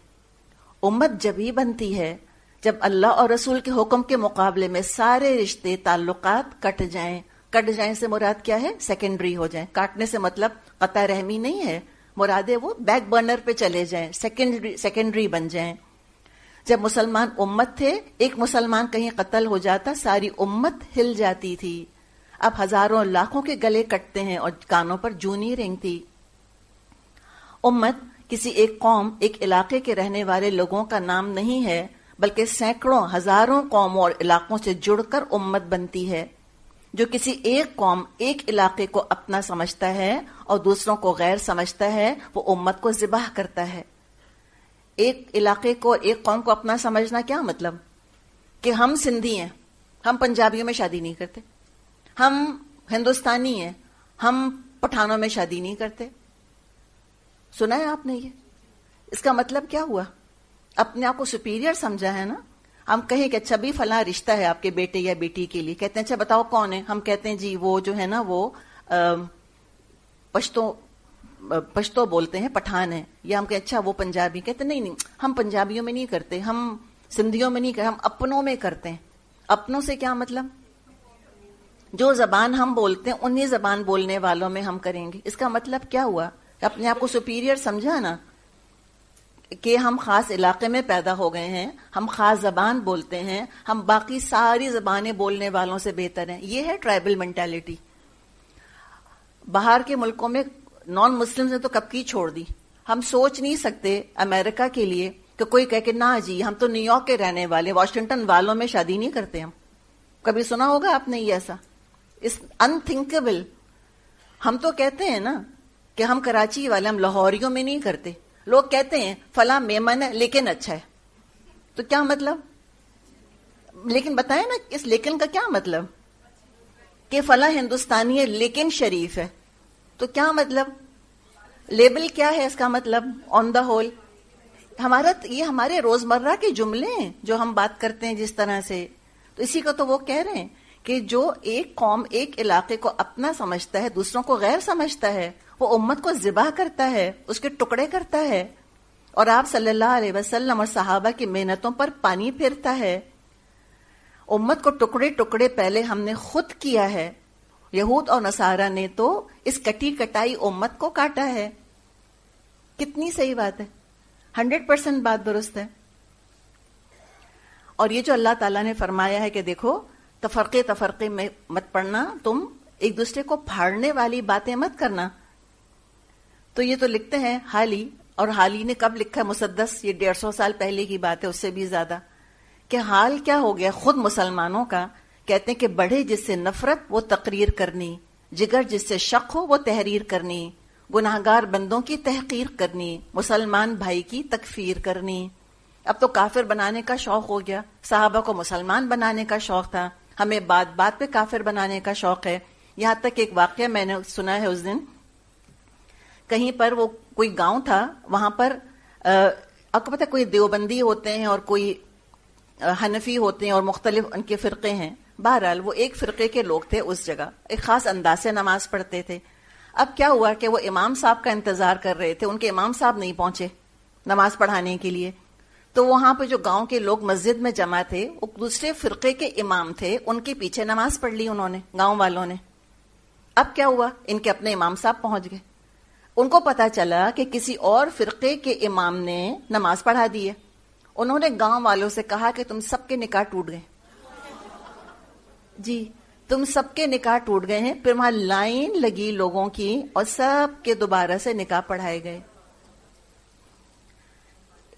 [SPEAKER 1] امت جب ہی بنتی ہے جب اللہ اور رسول کے حکم کے مقابلے میں سارے رشتے تعلقات کٹ جائیں. کٹ جائیں سے مراد کیا ہے؟ سیکنڈری ہو جائیں. کاٹنے سے مطلب قطع رحمی نہیں ہے، مراد ہے وہ بیک برنر پہ چلے جائیں، سیکنڈری بن جائیں. جب مسلمان امت تھے، ایک مسلمان کہیں قتل ہو جاتا ساری امت ہل جاتی تھی. اب ہزاروں لاکھوں کے گلے کٹتے ہیں اور کانوں پر جوں نہیں رینگتی. امت کسی ایک قوم، ایک علاقے کے رہنے والے لوگوں کا نام نہیں ہے، بلکہ سینکڑوں ہزاروں قوموں اور علاقوں سے جڑ کر امت بنتی ہے. جو کسی ایک قوم، ایک علاقے کو اپنا سمجھتا ہے اور دوسروں کو غیر سمجھتا ہے، وہ امت کو ذبح کرتا ہے. ایک علاقے کو، ایک قوم کو اپنا سمجھنا کیا مطلب؟ کہ ہم سندھی ہیں، ہم پنجابیوں میں شادی نہیں کرتے. ہم ہندوستانی ہیں، ہم پٹھانوں میں شادی نہیں کرتے. سنا ہے آپ نے یہ؟ اس کا مطلب کیا ہوا؟ اپنے آپ کو سپیریئر سمجھا ہے نا. ہم کہیں کہ اچھا بھی فلاں رشتہ ہے آپ کے بیٹے یا بیٹی کے لیے، کہتے ہیں اچھا بتاؤ کون ہے؟ ہم کہتے ہیں جی وہ جو ہے نا وہ پشتو بولتے ہیں، پٹھان ہے. یا ہم کہیں اچھا وہ پنجابی، کہتے ہیں نہیں ہم پنجابیوں میں نہیں کرتے، ہم سندھیوں میں نہیں کرتے، ہم اپنوں میں کرتے ہیں. اپنوں سے کیا مطلب؟ جو زبان ہم بولتے ہیں انہی زبان بولنے والوں میں ہم کریں گے. اس کا مطلب کیا ہوا؟ اپنے آپ کو سپیریئر سمجھا نا، کہ ہم خاص علاقے میں پیدا ہو گئے ہیں، ہم خاص زبان بولتے ہیں، ہم باقی ساری زبانیں بولنے والوں سے بہتر ہیں. یہ ہے ٹرائبل مینٹالٹی. باہر کے ملکوں میں نان مسلمز نے تو کب کی چھوڑ دی. ہم سوچ نہیں سکتے امریکہ کے لیے کہ کوئی کہے کہ نہ جی ہم تو نیو یارک کے رہنے والے، واشنگٹن والوں میں شادی نہیں کرتے. ہم کبھی سنا ہوگا آپ نے یہ؟ ایسا اس انتھنکیبل. ہم تو کہتے ہیں نا کہ ہم کراچی والے، ہم لاہوریوں میں نہیں کرتے. لوگ کہتے ہیں فلاں میمن ہے لیکن اچھا ہے، تو کیا مطلب؟ لیکن بتائیں نا اس لیکن کا کیا مطلب؟ کہ فلاں ہندوستانی ہے لیکن شریف ہے، تو کیا مطلب؟ لیبل کیا ہے اس کا مطلب؟ آن دا ہول. یہ ہمارے روزمرہ کے جملے ہیں جو ہم بات کرتے ہیں جس طرح سے. تو اسی کو تو وہ کہہ رہے ہیں کہ جو ایک قوم، ایک علاقے کو اپنا سمجھتا ہے، دوسروں کو غیر سمجھتا ہے، وہ امت کو ذبح کرتا ہے، اس کے ٹکڑے کرتا ہے. اور آپ صلی اللہ علیہ وسلم اور صحابہ کی محنتوں پر پانی پھرتا ہے. امت کو ٹکڑے ٹکڑے پہلے ہم نے خود کیا ہے. یہود اور نصارہ نے تو اس کٹی کٹائی امت کو کاٹا ہے. کتنی صحیح بات ہے، 100% بات درست ہے. اور یہ جو اللہ تعالیٰ نے فرمایا ہے کہ دیکھو تفرقے میں مت پڑنا، تم ایک دوسرے کو پھاڑنے والی باتیں مت کرنا. تو یہ تو لکھتے ہیں حالی، اور حالی نے کب لکھا؟ مسدس، یہ 150 سال پہلے کی بات ہے، اس سے بھی زیادہ. کہ حال کیا ہو گیا خود مسلمانوں کا؟ کہتے ہیں کہ بڑھے جس سے نفرت وہ تقریر کرنی، جگر جس سے شک ہو وہ تحریر کرنی، گناہگار بندوں کی تحقیر کرنی، مسلمان بھائی کی تکفیر کرنی. اب تو کافر بنانے کا شوق ہو گیا. صحابہ کو مسلمان بنانے کا شوق تھا، ہمیں بات بات پہ کافر بنانے کا شوق ہے. یہاں تک ایک واقعہ میں نے سنا ہے. اس دن کہیں پر وہ کوئی گاؤں تھا، وہاں پر آپ کو پتہ کوئی دیوبندی ہوتے ہیں اور کوئی حنفی ہوتے ہیں اور مختلف ان کے فرقے ہیں. بہرحال وہ ایک فرقے کے لوگ تھے اس جگہ، ایک خاص انداز سے نماز پڑھتے تھے. اب کیا ہوا کہ وہ امام صاحب کا انتظار کر رہے تھے، ان کے امام صاحب نہیں پہنچے نماز پڑھانے کے لیے. تو وہاں پہ جو گاؤں کے لوگ مسجد میں جمع تھے، وہ دوسرے فرقے کے امام تھے، ان کے پیچھے نماز پڑھ لی انہوں نے، گاؤں والوں نے. اب کیا ہوا؟ ان کے اپنے امام صاحب پہنچ گئے. ان کو پتا چلا کہ کسی اور فرقے کے امام نے نماز پڑھا دی ہے. انہوں نے گاؤں والوں سے کہا کہ تم سب کے نکاح ٹوٹ گئے. جی تم سب کے نکاح ٹوٹ گئے ہیں. پھر وہاں لائن لگی لوگوں کی اور سب کے دوبارہ سے نکاح پڑھائے گئے.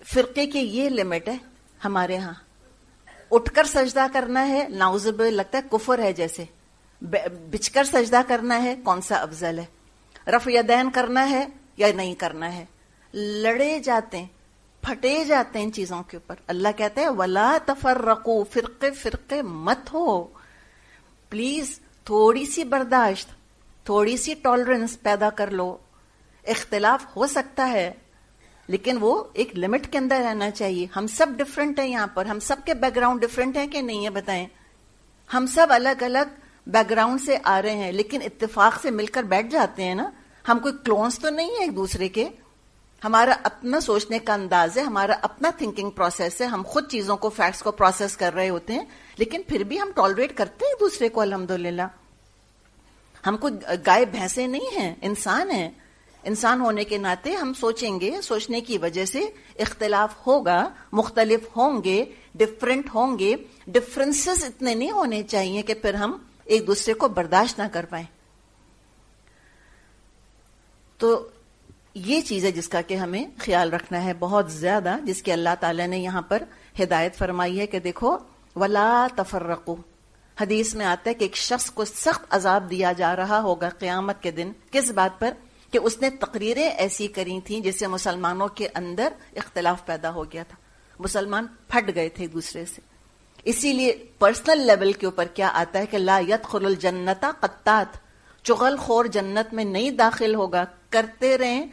[SPEAKER 1] فرقے کی یہ لمٹ ہے ہمارے ہاں. اٹھ کر سجدہ کرنا ہے، نعوذ باللہ لگتا ہے کفر ہے جیسے. بچھ کر سجدہ کرنا ہے، کون سا افضل ہے؟ رفع یدین کرنا ہے یا نہیں کرنا ہے؟ لڑے جاتے ہیں، پھٹے جاتے ہیں ان چیزوں کے اوپر. اللہ کہتے ہیں وَلَا تَفَرَّقُوا، فرقے مت ہو. پلیز تھوڑی سی برداشت، تھوڑی سی ٹالرنس پیدا کر لو. اختلاف ہو سکتا ہے لیکن وہ ایک لمٹ کے اندر رہنا چاہیے. ہم سب ڈفرینٹ ہیں یہاں پر, ہم سب کے بیک گراؤنڈ ڈفرینٹ ہیں کہ نہیں ہے بتائیں؟ ہم سب الگ الگ بیک گراؤنڈ سے آ رہے ہیں لیکن اتفاق سے مل کر بیٹھ جاتے ہیں نا. ہم کوئی کلونز تو نہیں ہے ایک دوسرے کے. ہمارا اپنا سوچنے کا انداز ہے, ہمارا اپنا تھنکنگ پروسیس ہے, ہم خود چیزوں کو, فیکٹس کو پروسیس کر رہے ہوتے ہیں لیکن پھر بھی ہم ٹالریٹ کرتے ہیں ایک دوسرے کو. الحمدللہ ہم کوئی گائے بھینسے نہیں ہیں, انسان ہیں. انسان ہونے کے ناطے ہم سوچیں گے, سوچنے کی وجہ سے اختلاف ہوگا, مختلف ہوں گے, ڈفرینٹ ہوں گے. ڈفرینسز اتنے نہیں ہونے چاہیے کہ پھر ہم ایک دوسرے کو برداشت نہ کر پائیں. تو یہ چیز ہے جس کا کہ ہمیں خیال رکھنا ہے بہت زیادہ, جس کے اللہ تعالیٰ نے یہاں پر ہدایت فرمائی ہے کہ دیکھو وَلَا تَفَرَّقُوا. حدیث میں آتا ہے کہ ایک شخص کو سخت عذاب دیا جا رہا ہوگا قیامت کے دن. کس بات پر؟ کہ اس نے تقریریں ایسی کری تھیں جس سے مسلمانوں کے اندر اختلاف پیدا ہو گیا تھا, مسلمان پھٹ گئے تھے ایک دوسرے سے. اسی لیے پرسنل لیول کے اوپر کیا آتا ہے کہ لا يدخل الجنت قطات, چغل خور جنت میں نہیں داخل ہوگا. کرتے رہیں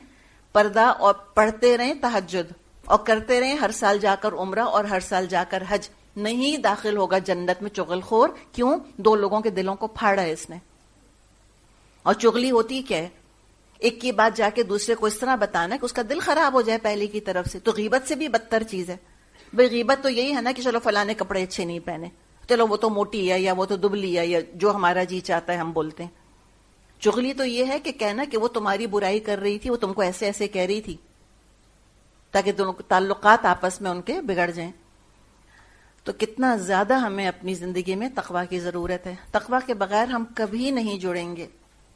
[SPEAKER 1] پردہ اور پڑھتے رہیں تہجد اور کرتے رہیں ہر سال جا کر عمرہ اور ہر سال جا کر حج, نہیں داخل ہوگا جنت میں چغل خور. کیوں؟ دو لوگوں کے دلوں کو پھاڑا ہے اس نے. اور چغلی ہوتی کیا ہے؟ ایک کی بات جا کے دوسرے کو اس طرح بتانا کہ اس کا دل خراب ہو جائے پہلے کی طرف سے. تو غیبت سے بھی بدتر چیز ہے. بھئی غیبت تو یہی ہے نا کہ چلو فلاں نے کپڑے اچھے نہیں پہنے, چلو وہ تو موٹی ہے یا وہ تو دبلی ہے, یا جو ہمارا جی چاہتا ہے ہم بولتے ہیں. چغلی تو یہ ہے کہ کہنا کہ وہ تمہاری برائی کر رہی تھی, وہ تم کو ایسے ایسے کہہ رہی تھی, تاکہ دونوں تعلقات آپس میں ان کے بگڑ جائیں. تو کتنا زیادہ ہمیں اپنی زندگی میں تقویٰ کی ضرورت ہے. تقویٰ کے بغیر ہم کبھی نہیں جڑیں گے.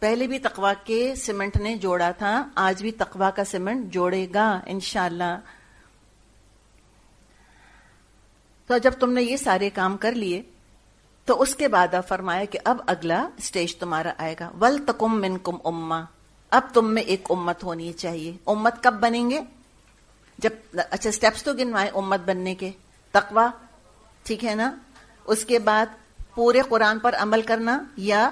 [SPEAKER 1] پہلے بھی تقویٰ کے سیمنٹ نے جوڑا تھا, آج بھی تقویٰ کا سیمنٹ جوڑے گا انشاءاللہ. تو جب تم نے یہ سارے کام کر لیے تو اس کے بعد فرمایا کہ اب اگلا سٹیج تمہارا آئے گا. وَلْتَكُمْ مِنْكُمْ أُمَّةٌ, اب تم میں ایک امت ہونی چاہیے. امت کب بنیں گے؟ جب اچھا سٹیپس تو گنوائے امت بننے کے. تقویٰ ٹھیک ہے نا, اس کے بعد پورے قرآن پر عمل کرنا, یا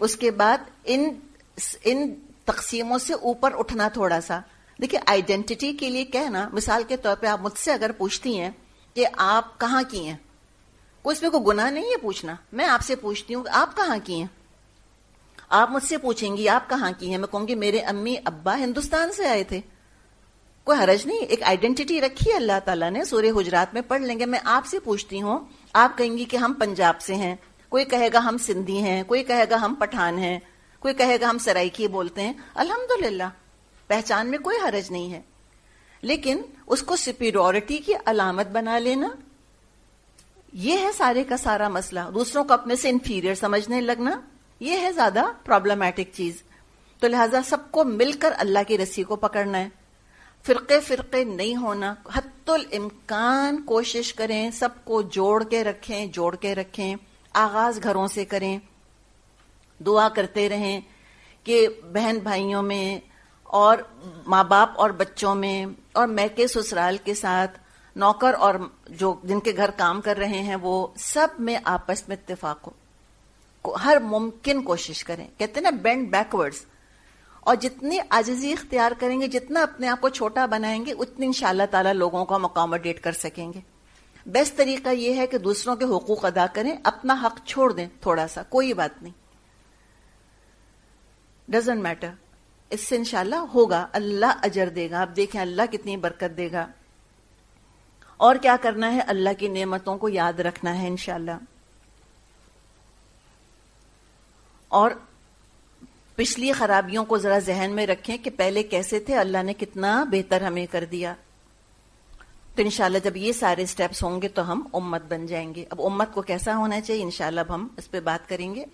[SPEAKER 1] اس کے بعد ان تقسیموں سے اوپر اٹھنا تھوڑا سا. دیکھیں آئیڈینٹی کے لیے کہنا, مثال کے طور پہ آپ مجھ سے اگر پوچھتی ہیں کہ آپ کہاں کی ہیں, کوئی اس میں کوئی گناہ نہیں ہے پوچھنا. میں آپ سے پوچھتی ہوں کہ آپ کہاں کی ہیں, آپ مجھ سے پوچھیں گی آپ کہاں کی ہیں, میں کہوں گی میرے امی ابا ہندوستان سے آئے تھے. کوئی حرج نہیں, ایک آئیڈینٹی رکھی ہے اللہ تعالیٰ نے, سورہ حجرات میں پڑھ لیں گے. میں آپ سے پوچھتی ہوں, آپ کہیں گی کہ ہم پنجاب سے ہیں, کوئی کہے گا ہم سندھی ہیں, کوئی کہے گا ہم پٹھان ہیں, کوئی کہے گا ہم سرائکی بولتے ہیں. الحمدللہ پہچان میں کوئی حرج نہیں ہے, لیکن اس کو سپیریورٹی کی علامت بنا لینا, یہ ہے سارے کا سارا مسئلہ. دوسروں کو اپنے سے انفیریئر سمجھنے لگنا, یہ ہے زیادہ پرابلمٹک چیز. تو لہٰذا سب کو مل کر اللہ کی رسی کو پکڑنا ہے, فرقے نہیں ہونا. حتی الامکان کوشش کریں سب کو جوڑ کے رکھیں. آغاز گھروں سے کریں, دعا کرتے رہیں کہ بہن بھائیوں میں اور ماں باپ اور بچوں میں اور میکے سسرال کے ساتھ نوکر اور جو جن کے گھر کام کر رہے ہیں وہ سب میں آپس میں اتفاق ہو. ہر ممکن کوشش کریں. کہتے ہیں نا بینڈ بیکورڈز. اور جتنی عاجزی اختیار کریں گے, جتنا اپنے آپ کو چھوٹا بنائیں گے, اتنی انشاءاللہ تعالیٰ لوگوں کو ہم اکاموڈیٹ کر سکیں گے. بیسٹ طریقہ یہ ہے کہ دوسروں کے حقوق ادا کریں, اپنا حق چھوڑ دیں تھوڑا سا, کوئی بات نہیں, ڈزنٹ میٹر. اس سے انشاءاللہ ہوگا, اللہ اجر دے گا. آپ دیکھیں اللہ کتنی برکت دے گا. اور کیا کرنا ہے؟ اللہ کی نعمتوں کو یاد رکھنا ہے انشاءاللہ. اور پچھلی خرابیوں کو ذرا ذہن میں رکھیں کہ پہلے کیسے تھے, اللہ نے کتنا بہتر ہمیں کر دیا. تو انشاءاللہ جب یہ سارے سٹیپس ہوں گے تو ہم امت بن جائیں گے. اب امت کو کیسا ہونا چاہیے انشاءاللہ اب ہم اس پہ بات کریں گے.